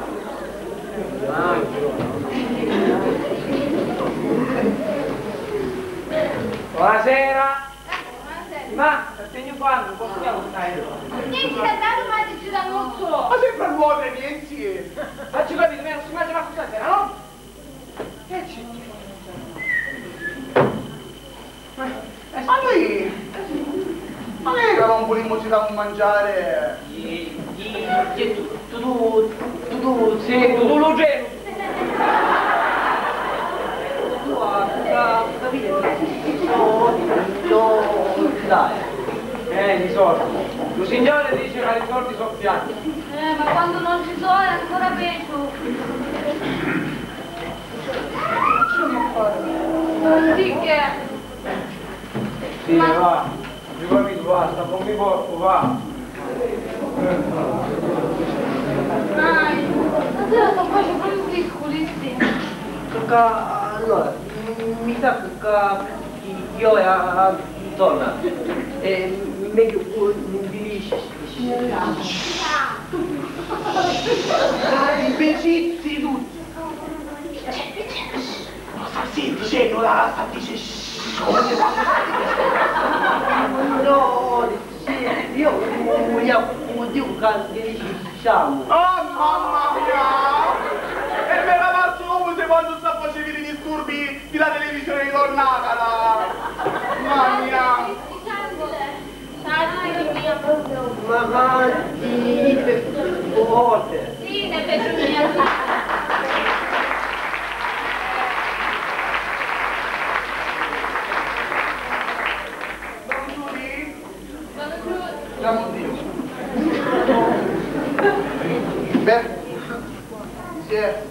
Buonasera. Ma, segno fanno, possiamo stare? Niente da dato ma ti da non so. Ma sempre nuove niente. Ma ci capite, non si mangia ma questa sera, no? Che c'è? Ma lei che non vogliamo ci da mangiare? Tu lo gelo. Dai. Di soldi. Lo signore dice che i soldi sono piani. Ma quando non ci sono è ancora peggio. Sì che... Sì, va. Mi capito, basta, non mi porto, va. Dai, stasera sono quasi proprio piccolissimi. Allora, mi sa che io a donna è meglio un bilisci. Dai, zitti tutti. Cosa stai dicendo là? Sta dicendo... No, io vogliamo dire che diciamo. Oh mamma mia! E me la passo come quando sta facendo i disturbi della televisione ritornata là! Mamma mia! Ma di volte. Sì, ne penso mia. Siamo Dio. Beh, chi è?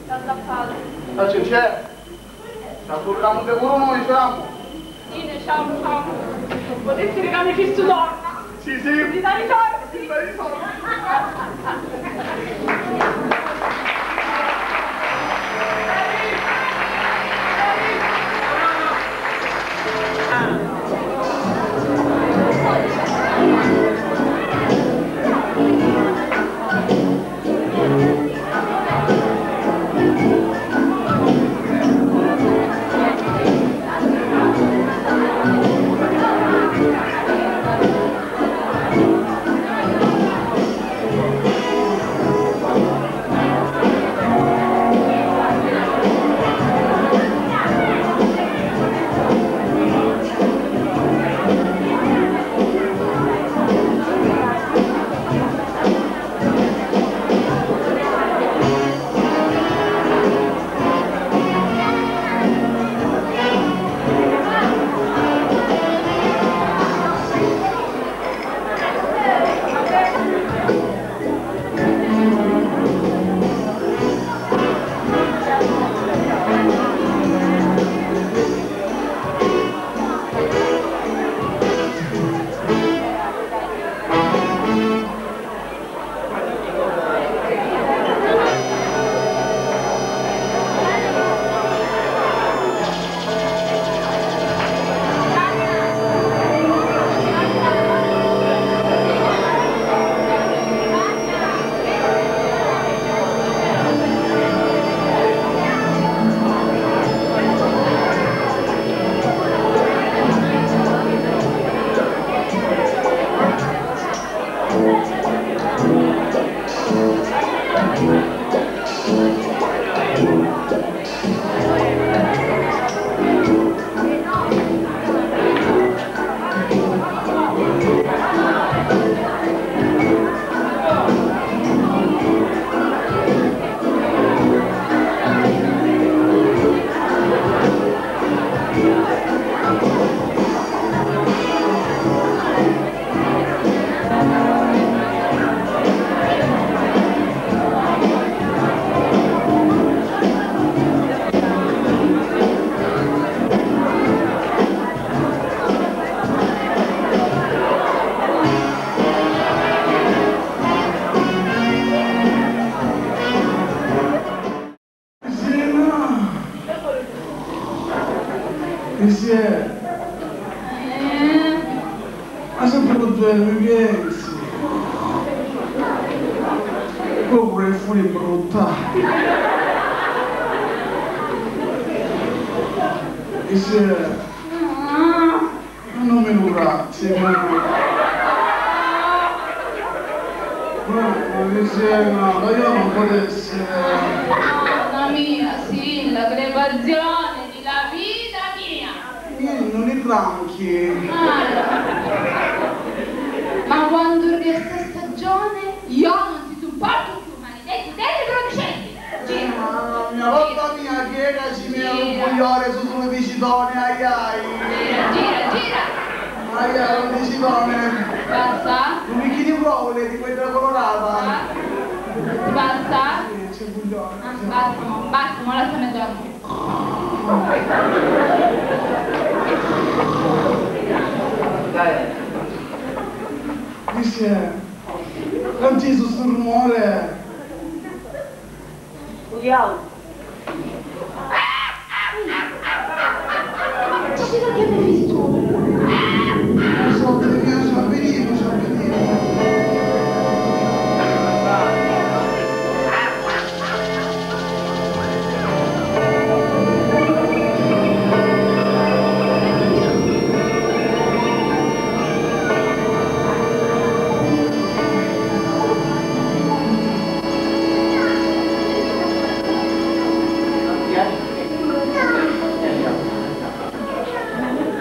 Sta tappato. La c'è? La torniamo di culo noi siamo? Ine, ciao. Potete regalare questo donna? Sì. Ti dai i soldi? Ti dai i soldi. Monsieur, ma sempre lo due mi pensi? Come fuori brutta. Monsieur, non mi lurazzi, ma no, io non potessi. Mamma mia, sì, l'aggravazione della vita mia. Non li franchi. Ma quando resta stagione, io non ti sopporto più, maledetti telecrocenti. Gira. Mamma mia, che era ci mia un coglione su sulle vicitone, ai ai. Gira. Ai ai, un vicitone. Basta. Un bicchino di provole di quella colorata. Basta. C'è un coglione. Basta, ma lasciami dormire. Dice, non ci sto rumore. Udiamo. Ci siamo che abbiamo visto. So che mi piace a venire, ci avvenire.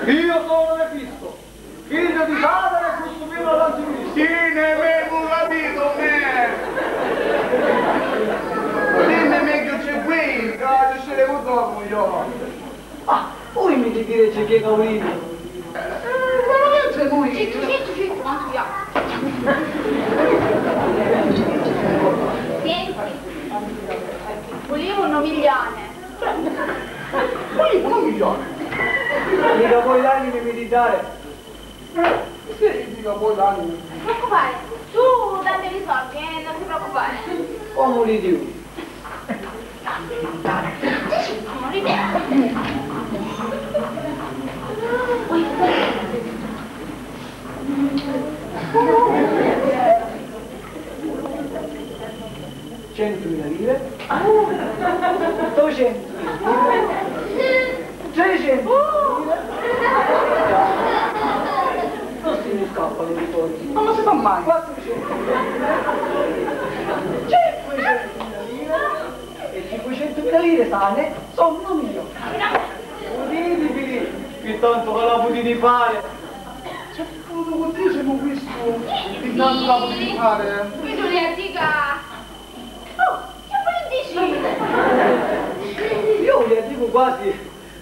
Io sono Mefisto, figlio di Satana e custodino l'anticristo. Sì, ne avevo capito me. Dimmi meglio c'è qui, che ce le dormo io. Ah, poi mi devi dire c'è che caurino. Veramente noi. Zitto, quanto io. Senti, volevo 1 milione. Poi 1 milione. Mica poi l'anime militare. Sì, dica poi l'anima. Non ti preoccupare, tu dammi i soldi, non ti preoccupare. Come li dico? Non ridere. Centomila lire. 200 lire. 300 lire. Non si mi scappano i soldi. Ma non si fa mai. 400 lire. 500.000 lire e 500.000 lire sane sono 1 milione. Udini, figli, che tanto che la potevi fare. C'è tutto così, siamo visto. Di tanto la potevi fare. Qui tu le dica. Oh, che poi dici? Io li dico quasi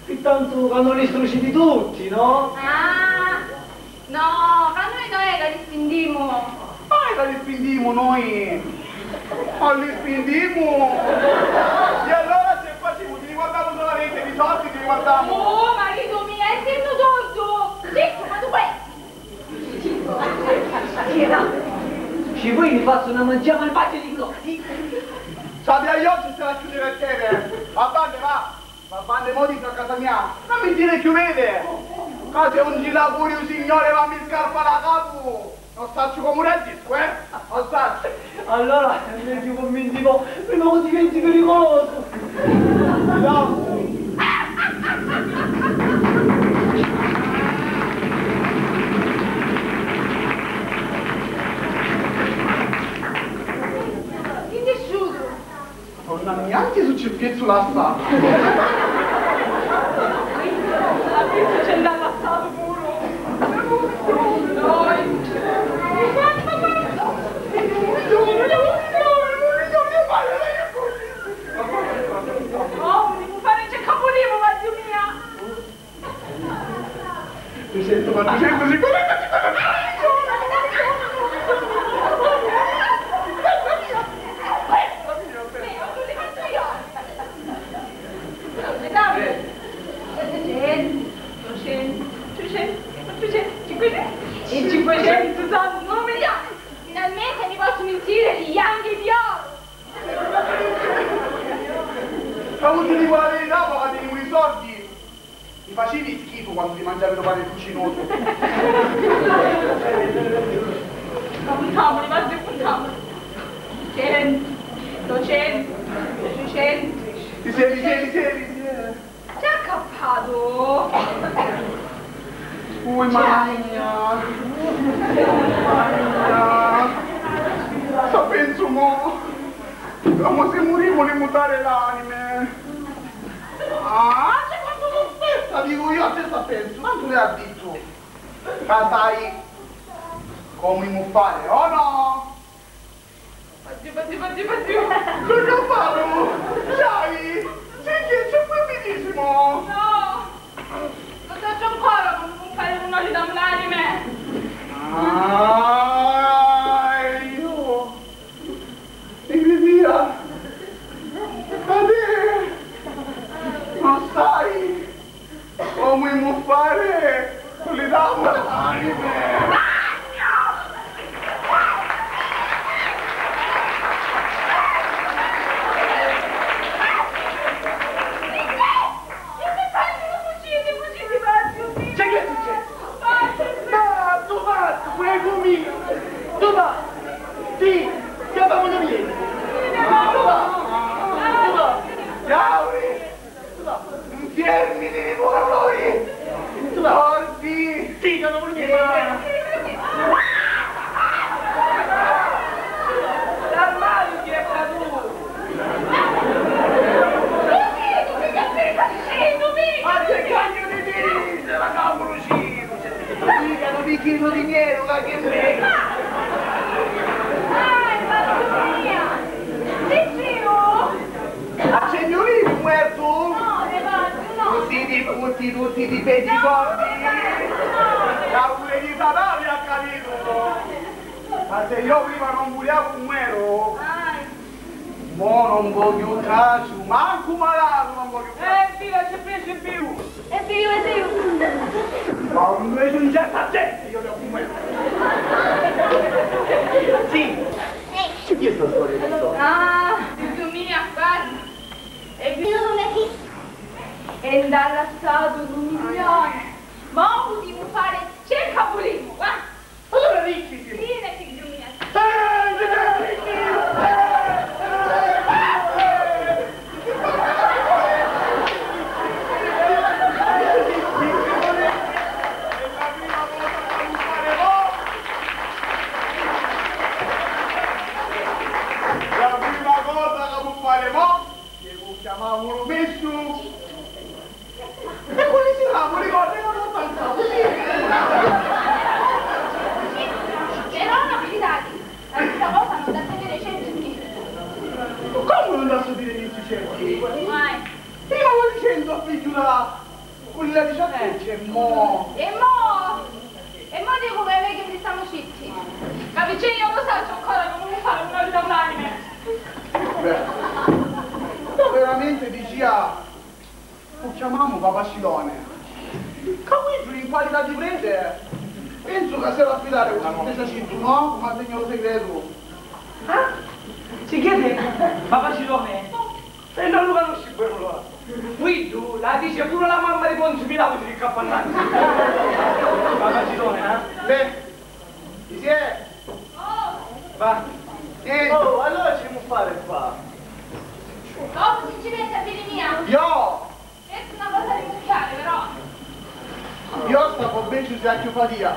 che tanto che non li struciti tutti, no? Ah, no, ma noi non è che li spindiamo. Ma che li spindiamo noi? Ma li spindiamo? E allora se facciamo, ti riguardiamo solamente i soldi, ti riguardiamo. Oh, marito mio, è sempre torto. Zitto, ma tu Ci vuoi mi faccio una mangiata malvagia di così? Sabbia io ci se la chiudere a te. Va bene, va. Va bene, mo dico a casa mia. Non mi dire chiudete. Case un gilapurio, signore, va mi scarpa la capo. Non staccio come un disco, Non staccio. Allora, mi dico convintivo, prima non diventi pericoloso. No. Che tessuto? Non ha neanche su cerchietto la sta. La pizza c'è andata a stato puro. Oh, devo fare c'è capolivo, ma Dio mia! 200, 400, 50, e 500 sono 1 milione! Finalmente mi posso mentire gli anghi di oro! ma non ti dico la verità, ma ti dico i soldi. Mi facevi schifo. schifo quando ti mangiavi dopo il cucinoso. Puntamoli, guarda, puntamoli. 100, 200, 300. Ti siedi. Ti ha accappato? Ui, magna. Sta penso mo. Come se morivo di mutare l'anime. Ah, c'è quanto sospetta, dico io a te sta penso. Ma tu le ha detto. Ma sai come muffare, o no? Oddio. Cosa farò? Sai? C'è qui benissimo. No! Non faccio ancora come non fare un olio da un'anime. Io. Vieni via. Ade. Non sai come muffare le dame l'anime. Prego mio! Dov'è? Sì! Chiamamo da vieni! Dov'è? Lauri! Non termini voi! Sordi! Sì, chiamamo da vieni! L'armadio ti è caduto! Ma che cagno di dire? La cavolo scino! Dicano di chilo di nero, ma che me! Accendi un libro, muerto? No, Tutti di petticotti! La pure di Sadavi ha capito! Ma se io prima non volevo un muero, mo non voglio caso, manco malato non voglio caso! Viva, c'è preso in più! Ma invece non c'è sta gente, io devo un muero! Sì! Chi è sta storia di storia? Ah, Dio mia, guarda. E io non è chi? E dalla stato luminiano. Ma potremmo fare cerca volemo, va? Allora ricchi! Vieni, figlio mio. La prima cosa che può fare mo, che chiamavano messo. E quelli si chiamano, ricordi, non ho pensato. Però non fidati. La prima cosa non da sapere 100 kg. Come non da sapere 10 centi? Mai. Io stavo dicendo a figliola, quella di Ciatecce, mo. E mo dico che me che mi stiamo zitti. Capisci? Io lo so ancora come fare un olio da un'anime. Beh, veramente diceva, lo chiamiamo Papacilone. Capisci in qualità di prete? Penso che se lo affidare questa stessa città, no? Come segno lo segreto. Si chiede Papacilone? E non lo conosci quello là? Guido, la dice pure la mamma di Ponzio Pilato di Cappannati. Papacilone, Beh, chi si è? Va. Oh, allora ci può fare qua? Dopo sinceramente a dire mia. Io! Questa è una cosa da rimorchiare, però. Io stavo ben giù a chiufadia.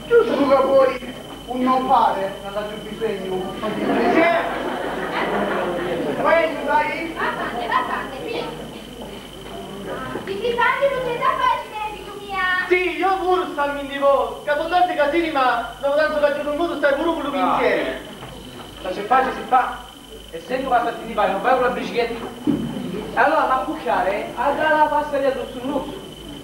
Giusto che poi un non fare, non ha giù bisogno. Chi è? Quello, dai? Bastante, qui. Ti si fanno tutte da facile, figlio mia. Sì, io pure sto in divo, che sono tanti casini, ma dopo tanto che non posso stare pure con lui insieme. Ma se faccio si fa. Essendo che sta di fare, non fai con la bicicletta. Allora, ma cucciare, andrà la passeria sul nusso.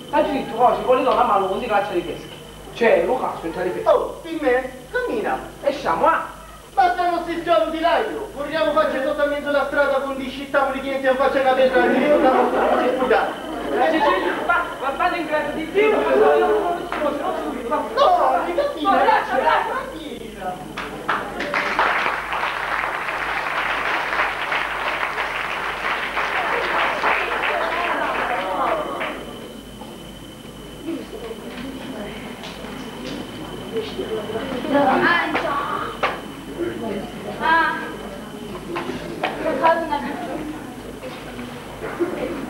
Ha detto, poi si vuole dare una mano con di caccia di pesca. Cioè, Luca, entra di pesca. Oh, di me, cammina. E siamo, ah! Basta non si schiavo di laio. Vogliamo farci soltanto la strada con di scittavo di clienti a faccia una pietra di io, non si scusate. Guardate in grado di Dio, perché io non si va. No, ricammina, lascia. cammina. Mangia. Ah. Qualcosa una bici.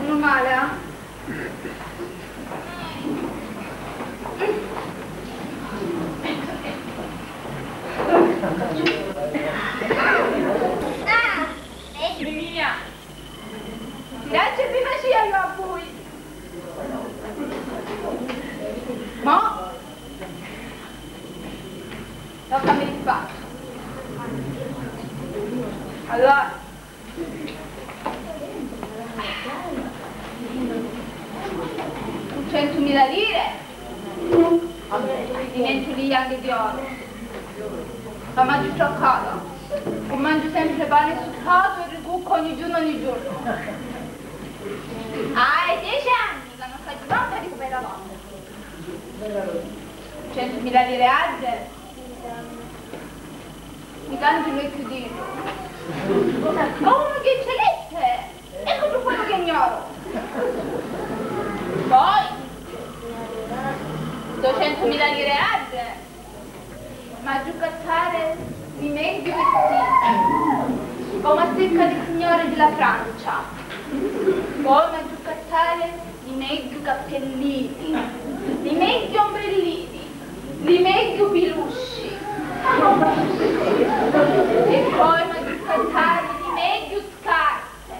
Non male, eh? Mia. Grazie prima sia io a voi. Ma toccami il fatto. Allora 100.000 lire divento lì anche di oro. La mangio cioccata o mangio sempre pane succato e rigucco ogni giorno. Ah, è 10 anni che non fai pronta di come eravamo. 100.000 lire altre mi canti noi più di come che celeste, ecco tu quello che ignoro. Poi 200.000 lire altre ma giocare di meglio vestiti come a secca di signore della Francia, poi a giocare di meglio cappellini, di meglio ombrellini, di meglio pilusci e poi a giocare di meglio scarpe,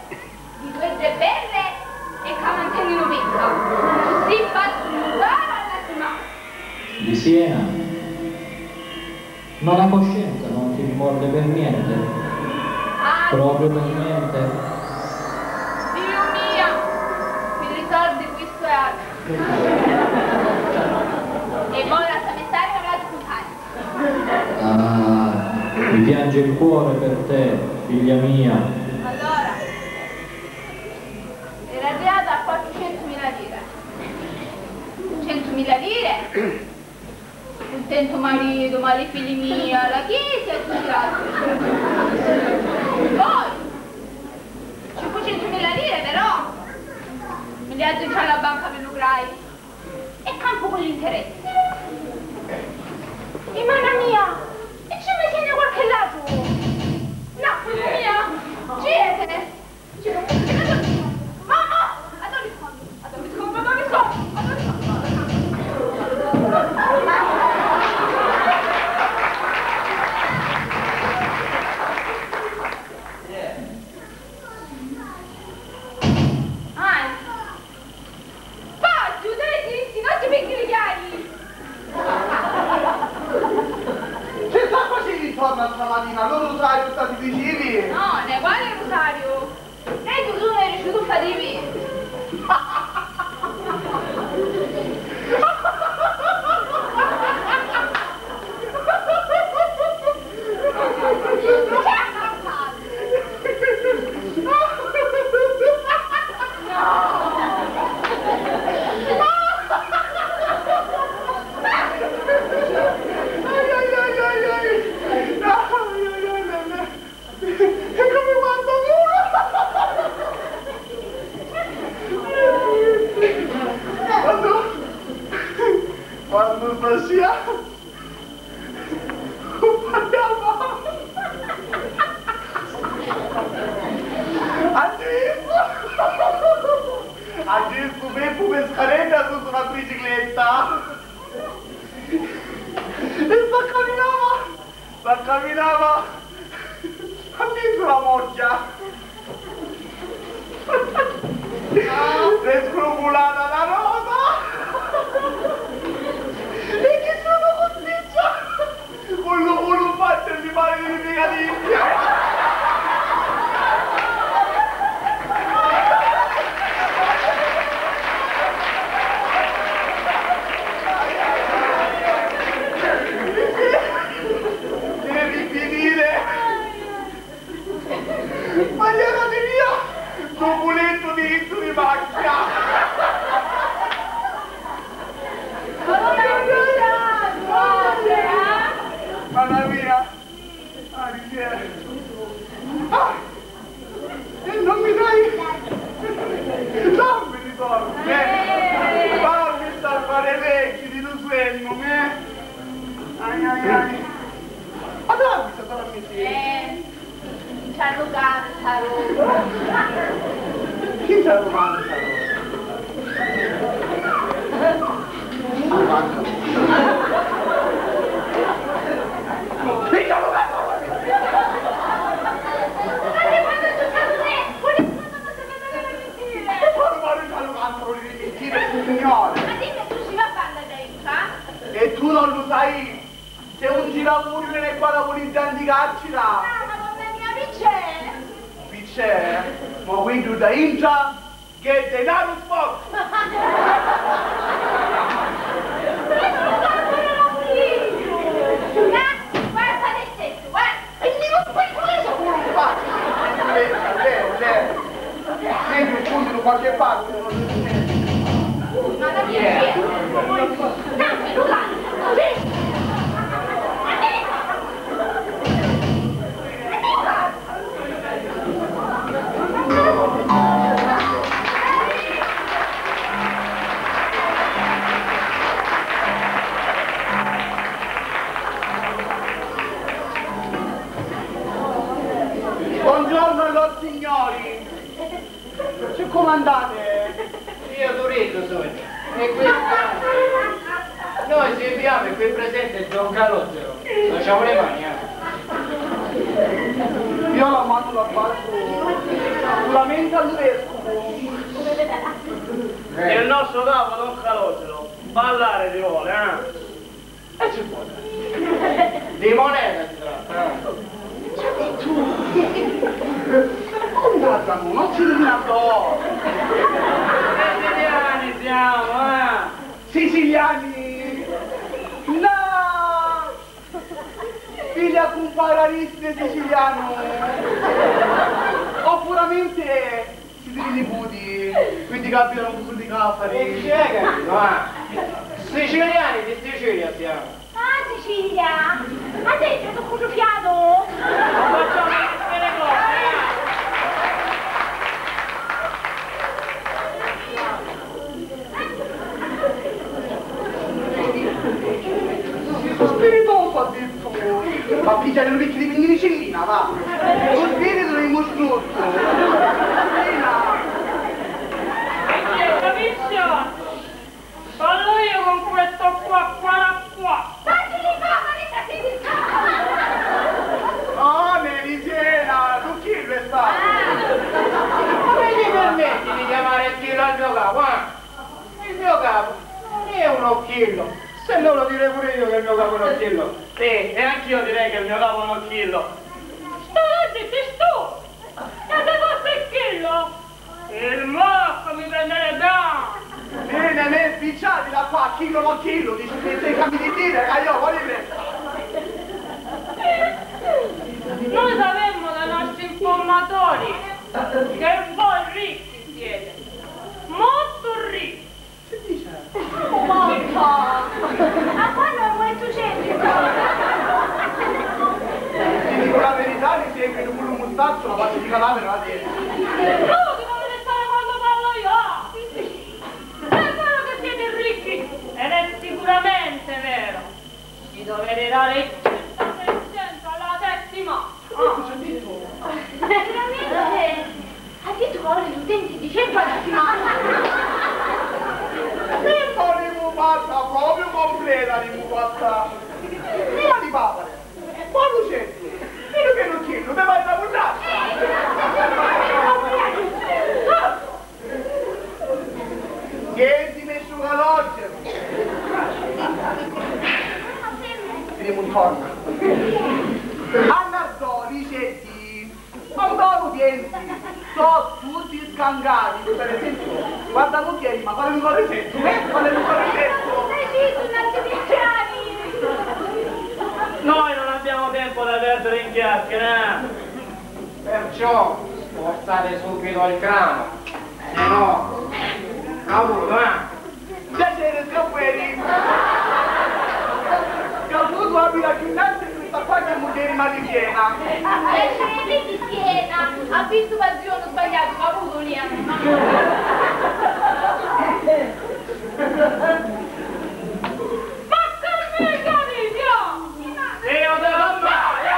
di 2 o 3 belle e che mantengono vita, si fa sudare alla settimana. Di Siena, ma la coscienza non ti rimorde per niente? Proprio per niente? Dio mio, mi ricordi questo è altro. E poi la sammentare non la scusare. Ah, mi piange il cuore per te, figlia mia. Allora, era arrivata a 400.000 lire. 100.000 lire? Contento marito, male figli mia, la chiesa e tutti gli altri. Poi 500.000 lire però miliardi c'ha la banca per l'Ucrai e campo con l'interesse. E mamma mia, e ci mi tiene qualche lato? No, mamma mia, siete? Mamma, adoro il fondo, adoro il fondo, adoro il fondo, adoro il fondo. Torna stamattina, loro Rosario stati vicini? No, ne quale Rosario? Lei tu non è riuscito a fare i miei. Quando stasera parliamo adesso Beppo Pescaretta su una bicicletta e sta camminava a sulla moglia è scrupolata la rosa e che sono convinta voglio battermi male di negativi. Devi finire ma gli era di via dopo letto dentro di macchina. Mamma mia! Ah, e non mi dai! Dammi risolvi! Fammi salvare i vecchi di tu sogno, Ci ha rubato sta roba. Chi ci ha rubato sta roba? Chi ci ha rubato? Signore. Ma dimmi, tu ci va a parlare dentro, E tu non lo sai? Se un giravuri viene qua da polizia di carcera. Ah, ma mamma mia, chi c'è? Qui c'è, ma quindi da India che denaro sporco. Guarda nel tetto, guarda. E mi non puoi pure Senti un punto da qualche parte. Ma la mia è dammi l'ulano, così. Buongiorno lor signori. C'è comandante. Io Turetto sono. E questo... Noi serviamo e qui presente è Don Calogero. Lasciamo le mani, Io la mando da basso. Solamente al vescovo. E il nostro capo Don Calogero, ballare ti vuole, E ci vuole. Di moneta si tratta, Contatano, non ci rinato. Siciliani siamo, Siciliani! No! Figlia comparariste siciliano! O puramente si triliputi, quindi capitano un po' di caffari. Siciliani di Sicilia siamo. Ah, Sicilia! Ma te sei tocco sul fiato? Non facciamo le cose, Lo spiritoso ha detto! Ma pigliare un ricchi di pinnicillina, va! Lo spirito di mostruzzo! Capisci? Parlo io con questo qua. Fatti di mamma, che stai di Oh, Nevisena, tu chi lo sta? Come gli permetti di chiamare Chillo al mio capo, Il mio capo non è un occhillo. Se non lo direi pure io che il mio capo è un occhillo. Sì, e anch'io direi che il mio capo è un occhillo. Stavolta sei tu! E se fosse il chillo? Il mocco mi prenderebbe da! Bene, me spicciati da qua, chillo non chillo, dice che sei cambi di dire, che io voglio dire. Noi sapemmo dai nostri informatori che voi ricchi siete. Molto ricchi. Che dice? Mamma! A quando è molto centro? Ti dico la verità, mi sembra che pure un mustaccio, la parte di cadavere la tiene. Tu ti dovete stare quando parlo io! È vero che siete ricchi ed è sicuramente vero. Ci dovete dare il 100% alla settima. Veramente? Addirittura gli utenti di 100 alla settimana. Che volevo fatta proprio completa di fatta. Prima di papere, quando c'è? Quello che non chiedo, te vai da buttare. Tienti messo calogero. Vediamo un po'. A Nardoli senti, Andolo tienti, sono tutti scangati, per esempio, guarda non tieni, ma fare un corretto, fare un corretto. Noi non abbiamo tempo da perdere in chiacchiere, Perciò spostate subito il crano, se no, avuto, Piacere, zio Quelli. Caputo abita più innanzi e questa qua che mugliere mali piena. Piacere di Siena, ha visto passione sbagliato, ma avuto lì. Ma che mica di io devo andare!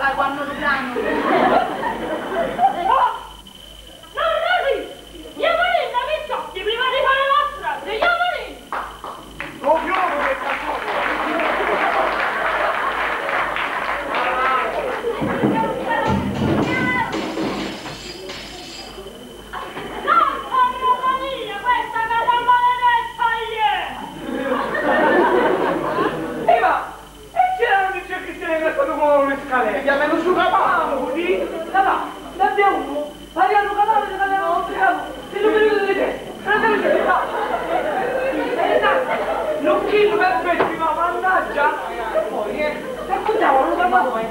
vai quando lo plano. Non rasi! Gli amorini, avvicciati prima di fare la strada! Gli amorini! Non piove che cazzo! Andiamo su capano, così? Là, l'abbiamo, pariamo canale, ne andiamo, pariamo, se lo vedo di te, non chiedo per pezzi, ma mannaggia, e poi, raccontiamo, lo parla noi.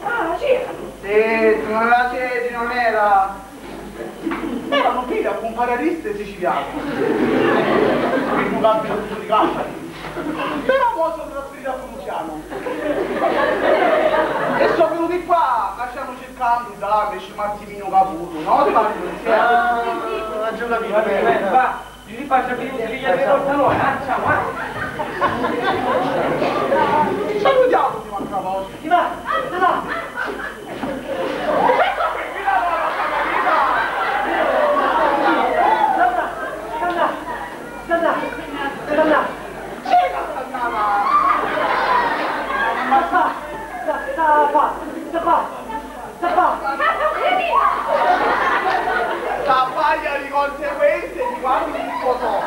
Ah, sì. Sì, non la sedi, non era. Erano figli a comparariste siciliani. Quindi un cambio di casa. Però mo sono trasferiti a Cominciano. E sono venuti qua, lasciamo cercando di dare, ci Martimino Caputo, no? Ti pare che Ha già capito. Va, ti rifaccio più di gli altri portano, ciao, salutiamo di un'altra volta. ti va, La paglia di conseguenze di quanti ti sposò.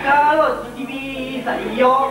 Allora ti divisa io.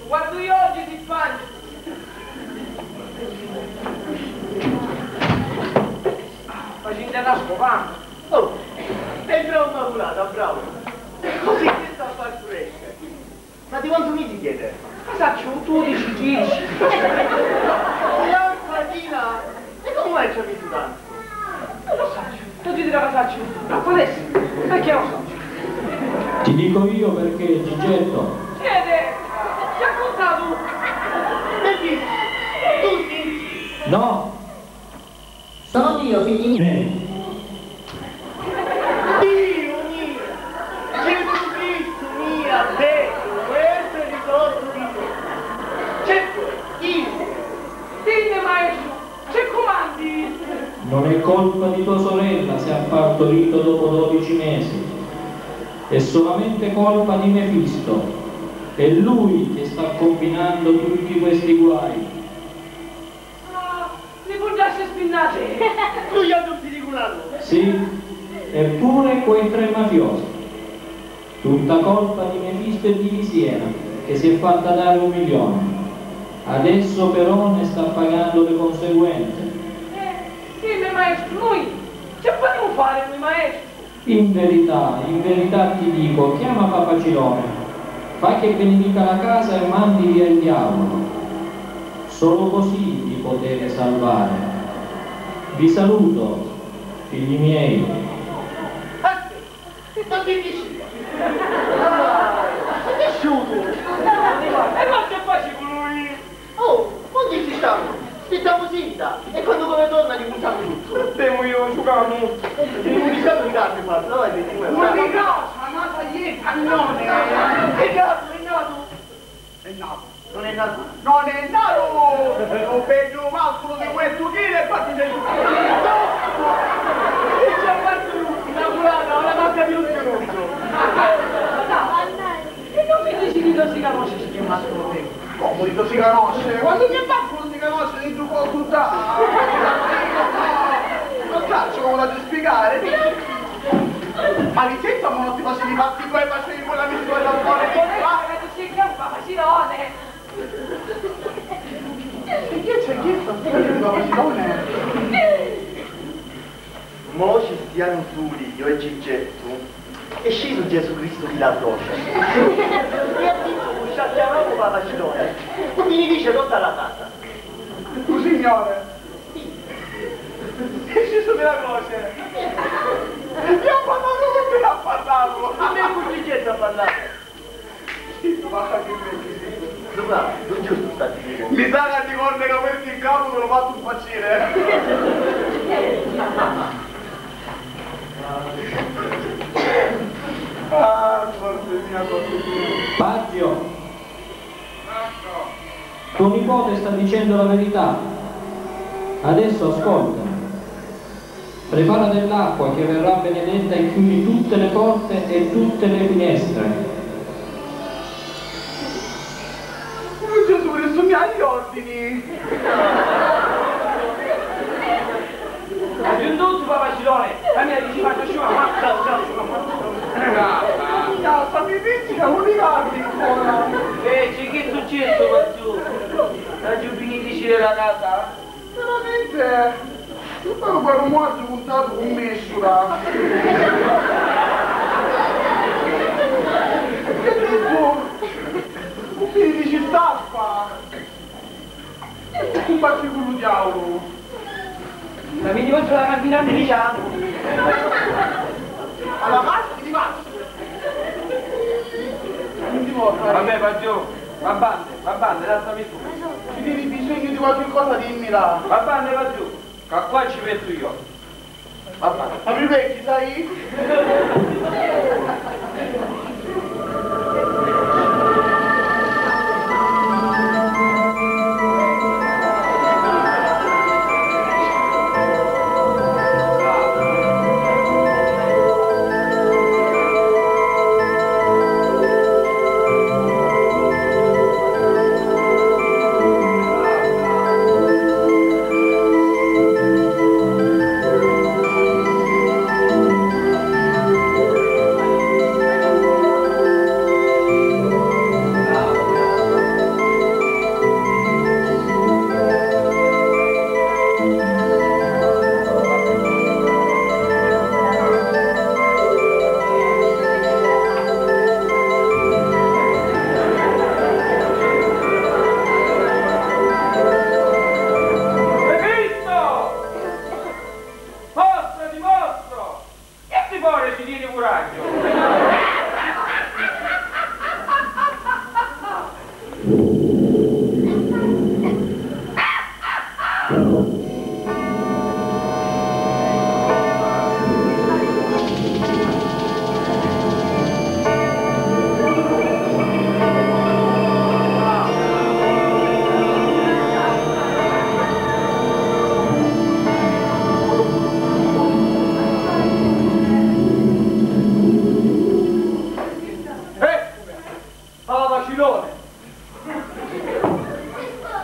Guardo io oggi ti spagno. Facendo la scopata. Oh, entra una mulata, bravo. Così che sta a far fresca. Ma di quanto mi ti chiede? Cosa c'è? Tu dici? La fatina! E come mai ci ha messo tanto? Non lo so. Tu ti dirà cosa c'è. Ma può essere. Perché lo so. Ti dico io perché, Gigetto. Chiede. Ti ha contato. Perché? Tutti? No! Sono io, figli miei. Dio mio! Gesù Cristo mi ha detto, questo è risorto di te. Certo, io. Dite maestro. Che comandi? Non è colpa di tua sorella se ha partorito dopo 12 mesi. È solamente colpa di Mefisto. È lui che sta combinando tutti questi guai. Ah, mi portasse spinnate. Tu gli altri ti dico un anno. Sì, eppure quei 3 mafiosi. Tutta colpa di Mefisto e di Visiera, che si è fatta dare 1 milione. Adesso però ne sta pagando le conseguenze. Dimmi maestro, noi che possiamo fare noi maestro? In verità ti dico, chiama Papacilone, fai che benedica la casa e mandi via il diavolo. Solo così vi potete salvare. Vi saluto, figli miei. Non ti dici? Sei asciutto. E ma che faccio con lui? Oh, oggi ci stiamo. Stiamo zinta. E quando come torna gli buttiamo tutto. Temo io giocavo. Un riscatto di carne fatto, no? Un di casa, nata ieri, cagnone! È nato, è nato. È nato. Non è nato. Non è nato! Lo peggio mascolo di questo chile e fatti del E ci ha fatto una culata, una macchia di un secondo. E non mi Murito si conosce se c'è un altro tempo. Oh, Murito si conosce? Quando mio babbo non si conosce di giù con tutta... Non cazzo come la devi spiegare? Ma Vincenzo ma non ti facevi i fatti tuoi e facevi quella misura da fuori di qua? Ma tu si chiama Papacilone! E chi c'è? Chi sta facendo Papacilone? Mo ci stiamo soli, io e Gigetto. È sceso Gesù Cristo di la croce. E ha detto, ci chiamiamo Papacilone. Quindi mi dice tutta la casa. Tu signore? È sceso della croce. Mi ha parlato con me, ha parlato. A me con Gigetto ha parlato. Ma che bello. Dove non giusto sta dire. Mi sa che ti corne capelli in capo me lo fatto un faccire. Ah, forse mia Baggio, tuo nipote sta dicendo la verità. Adesso ascolta. Prepara dell'acqua che verrà benedetta e chiudi tutte le porte e tutte le finestre. Gesù Cristo mi ha gli ordini. Aggiunto tutto Papacilone! La mia dici faccio asciuga, Cazzo, mi pizzica, non ricordi ancora. C'è che è successo qua giù? La giù finiti della casa? Veramente? Io parlo per un modo puntato con messura. Che tipo? Un filo di cittaffa. Un bacio con lo diavolo. La mi dico la cantina di Milano! Alla mazza di mazza. Non ti vuoi fare? Vabbè, va giù. Va bande, lasciami tu. Se devi bisogno di qualche cosa dimmela. Va bene, va giù. Che qua ci metto io. Va bene. Ma mi vecchi, sai?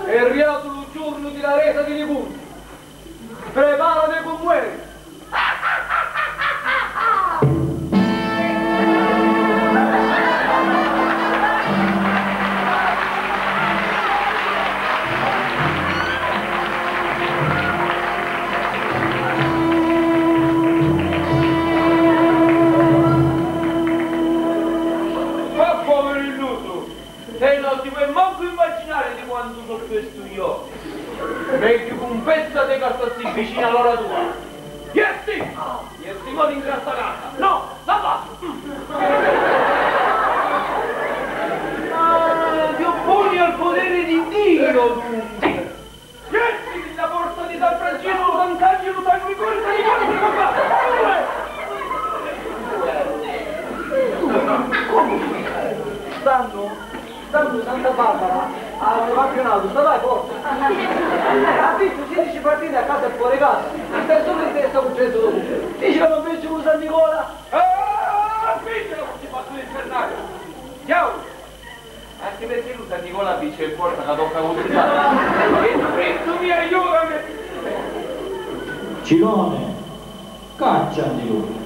È arrivato il giorno della resa di Liguria. Preparati con muori. Ma povero illuso, te non ti puoi manco immaginare di quanto sono questo io. Meglio che un pezzo di castassi vicino all'ora tua. Yetti! Yetti muori in questa casa. No, la va! Ti opponi al potere di Dio, dunque. Yetti, la porta di San Francesco, San Caglio, San Grigore, San Nicolo, Stanno Santa Barbara al campionato, dai forza! Ha visto 16 partite a casa e fuori casa, il terzo di testa con Gesù. Diceva invece con San Nicola. Figlio, non ti posso infernare! Ciao! anche perché lui San Nicola vince il porta che tocca consultare. E Cristo mi aiutami! Cilone, caccia di lui.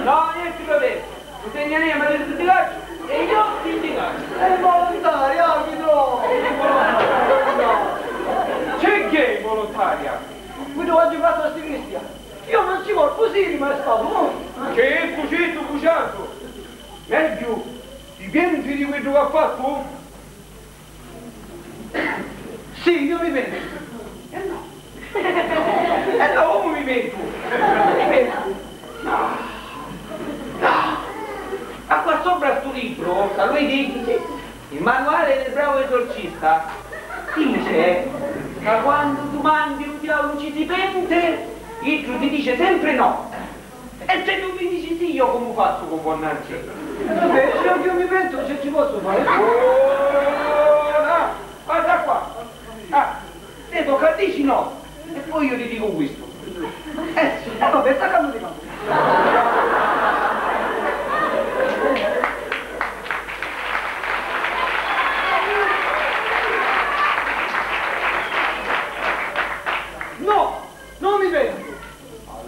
No, niente lo detto. Tu segni anima del tutti e io ti caccio. È volontaria, arbitro! C'è che è volontaria? Guido oggi fatto la sinistra. Io non ci voglio, così rimane stato. Che è tu cuciato? Meglio, ti penti di quello che ha fatto? Sì, io mi vedo. No. E no, come mi metto? No. Ma qua sopra sto libro, a lui dice, il manuale del bravo esorcista, dice che quando tu mandi un diavolo ci si pente, il giudice ti dice sempre no. E se tu mi dici sì, io come faccio con Bonnarci? Vabbè, se io mi pento, se ci posso fare. Guarda qua. Te tocca dici no. E poi io ti dico questo. Vabbè, staccando di campo. No, non mi pento.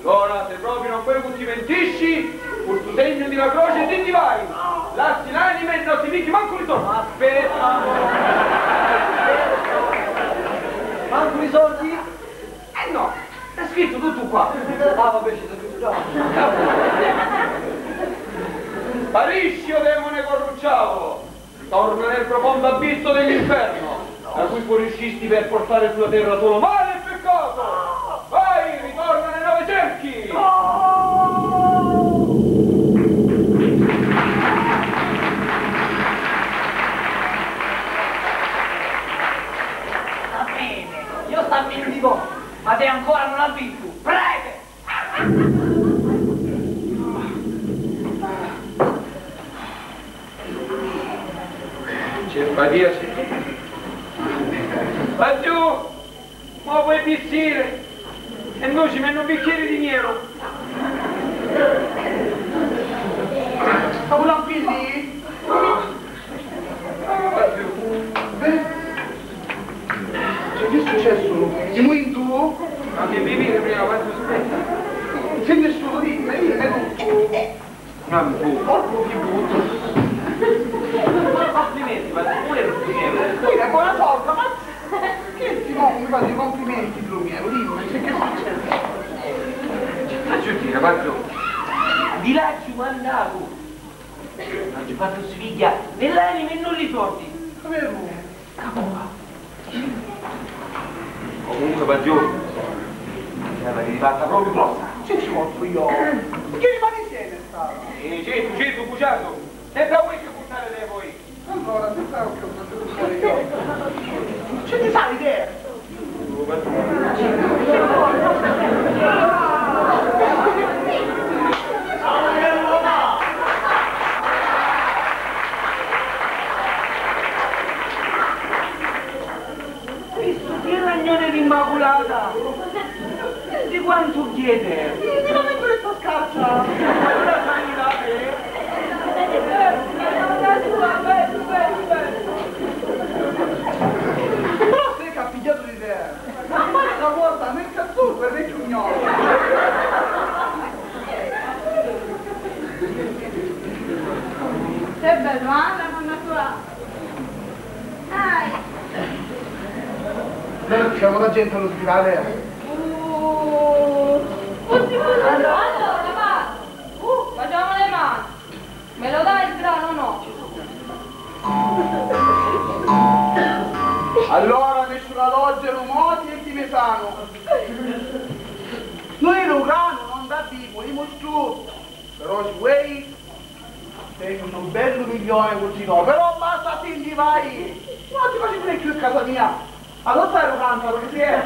Allora, se proprio non puoi che ti mentisci, col tuo segno di la croce te ti vai. Lasci l'anima e non ti picchi manco i soldi. Aspetta. Manco i soldi? No, è scritto tutto qua. Vabbè, ci sono più già. Sparisci, o demone corrucciato! Torna nel profondo abisso dell'inferno, da cui fuoriuscisti per portare sulla terra solo male e peccato! Vai, ritorna nei 9 cerchi! Va bene, io sto bene di voi, ma te ancora non ha vinto. Prego! Simpatia, sì. Va giù, ma vuoi bicchiere? E noi ci mettono un bicchiere di nero. Ma un pilli? Va giù. Che è successo? Siamo in tu? Ma che bevere prima, va giù, aspetta. C'è nessuno, dimmi tutto. Non tu. Porco di butto. Complimenti, ma tu eri un Qui è buona sorta, ma che ti mi fate i complimenti, Blumiero, dimmi, che è successo? La giutina, va giù. Di là ci mandavo. Non ci fatto sveglia nell'anima e non li porti. Vero? Comunque va giù. Era diventata proprio grossa. Che ci posso io? Che rimane insieme stava? Certo, cuciato. Sembra voi che buttare le voi. Allora, pensavo che ho fatto buttare io. Ce ne sai idea? Visto che ragnone l'Immacolata? Di quanto chiede? Mi non è questa scaccia! La sanità Però sei capigliato di te! Ma fare una volta nel cazzo per le chiugnole! Che bello, la mamma tua! Dai! Noi siamo la gente all'ospedale! Allora, va! Facciamo le mani! Me lo dai il grano o no? Allora nessuna loggia moti e timesano! Noi non grano, non da vivo, imo giù! Però se vuoi, tengo un bello milione così no, però basta quindi vai! Non ti faccio più in casa mia! Allora stai lo canto, perché si è?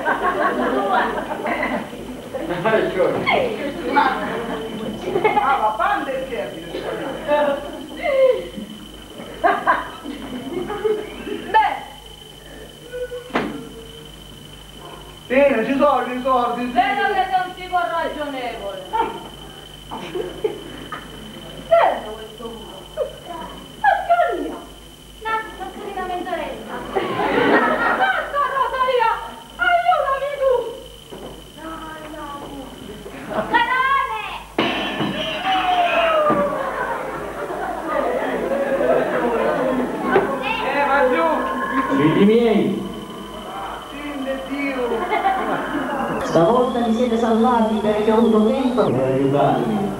Ma la banda è termine. Beh, Bene, ci sono i soldi. Vedo che sei un tipo ragionevole. Bello questo uno. Ascolta, una carina mentorella. Basta, Rosalia, aiutami tu. No. Canone! Va giù! Figli miei, Stavolta vi siete salvati perché ho avuto tempo per aiutarmi,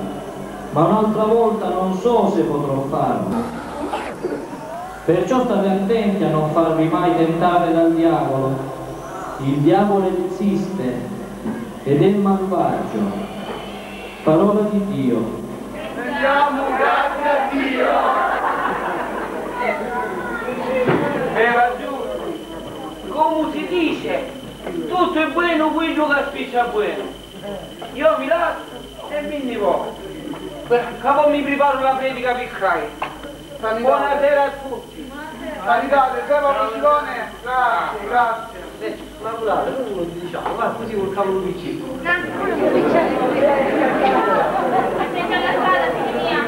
ma un'altra volta non so se potrò farlo. Perciò state attenti a non farvi mai tentare dal diavolo. Il diavolo esiste ed è malvagio. Parola di Dio. Rendiamo grazie a Dio. Va giù! Come si dice? Tutto è buono quello che spiccia buono. Io mi lascio e me ne vado. Capo mi preparo la predica piccai. Buonasera a tutti. Sanità, servo Piccione. Grazie, grazie. Ma guardate, non lo diciamo, ma così col cavolo piccino. Attenti alla strada, figli mia.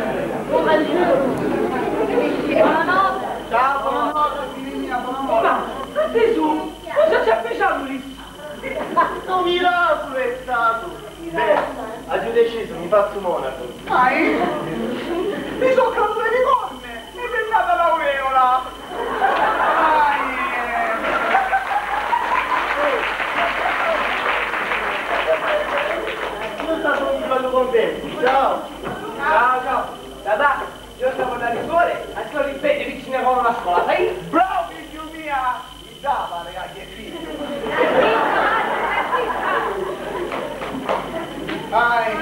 Buonanotte. Ciao, buonanotte, figli mia, buonanotte. Ma te su, cosa c'è speciale lì? Un miracolo è stato! Beh, a giudecesimo mi faccio monaco. Mai? Mi sono cadute le corne! Mi è nata l'aureola! Io sono un bello contento. Ciao! Ciao, ciao. Dada, io stavo andando in scuole, adesso l'impegno vicino con la scuola, sai? Bravo, figlio mia! Mi dava, ragazzi, che figlio! Dai,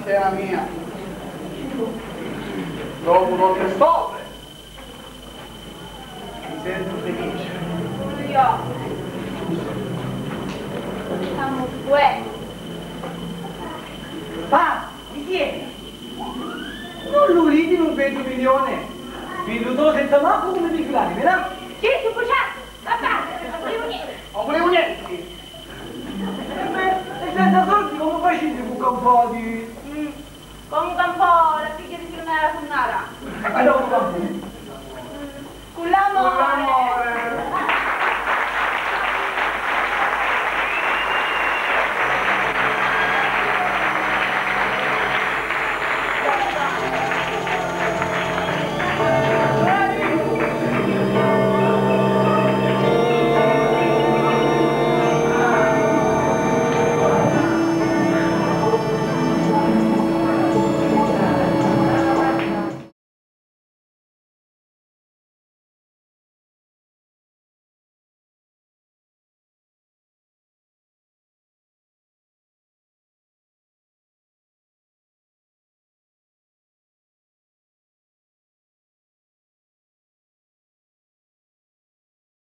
sei la mia. Dopo un altro stopre. Mi sento felice. Io. Siamo due. Pa, mi tieni? Non lui di un 20 milioni. Venuto senza manco come di filari, vero? Sì, su bruciato. Papà, non volevo niente. Non volevo niente. E senza soldi come facete con un po' di... Comunque un po' la figlia di Filomena Sunnara. Ma non un po'. Culamo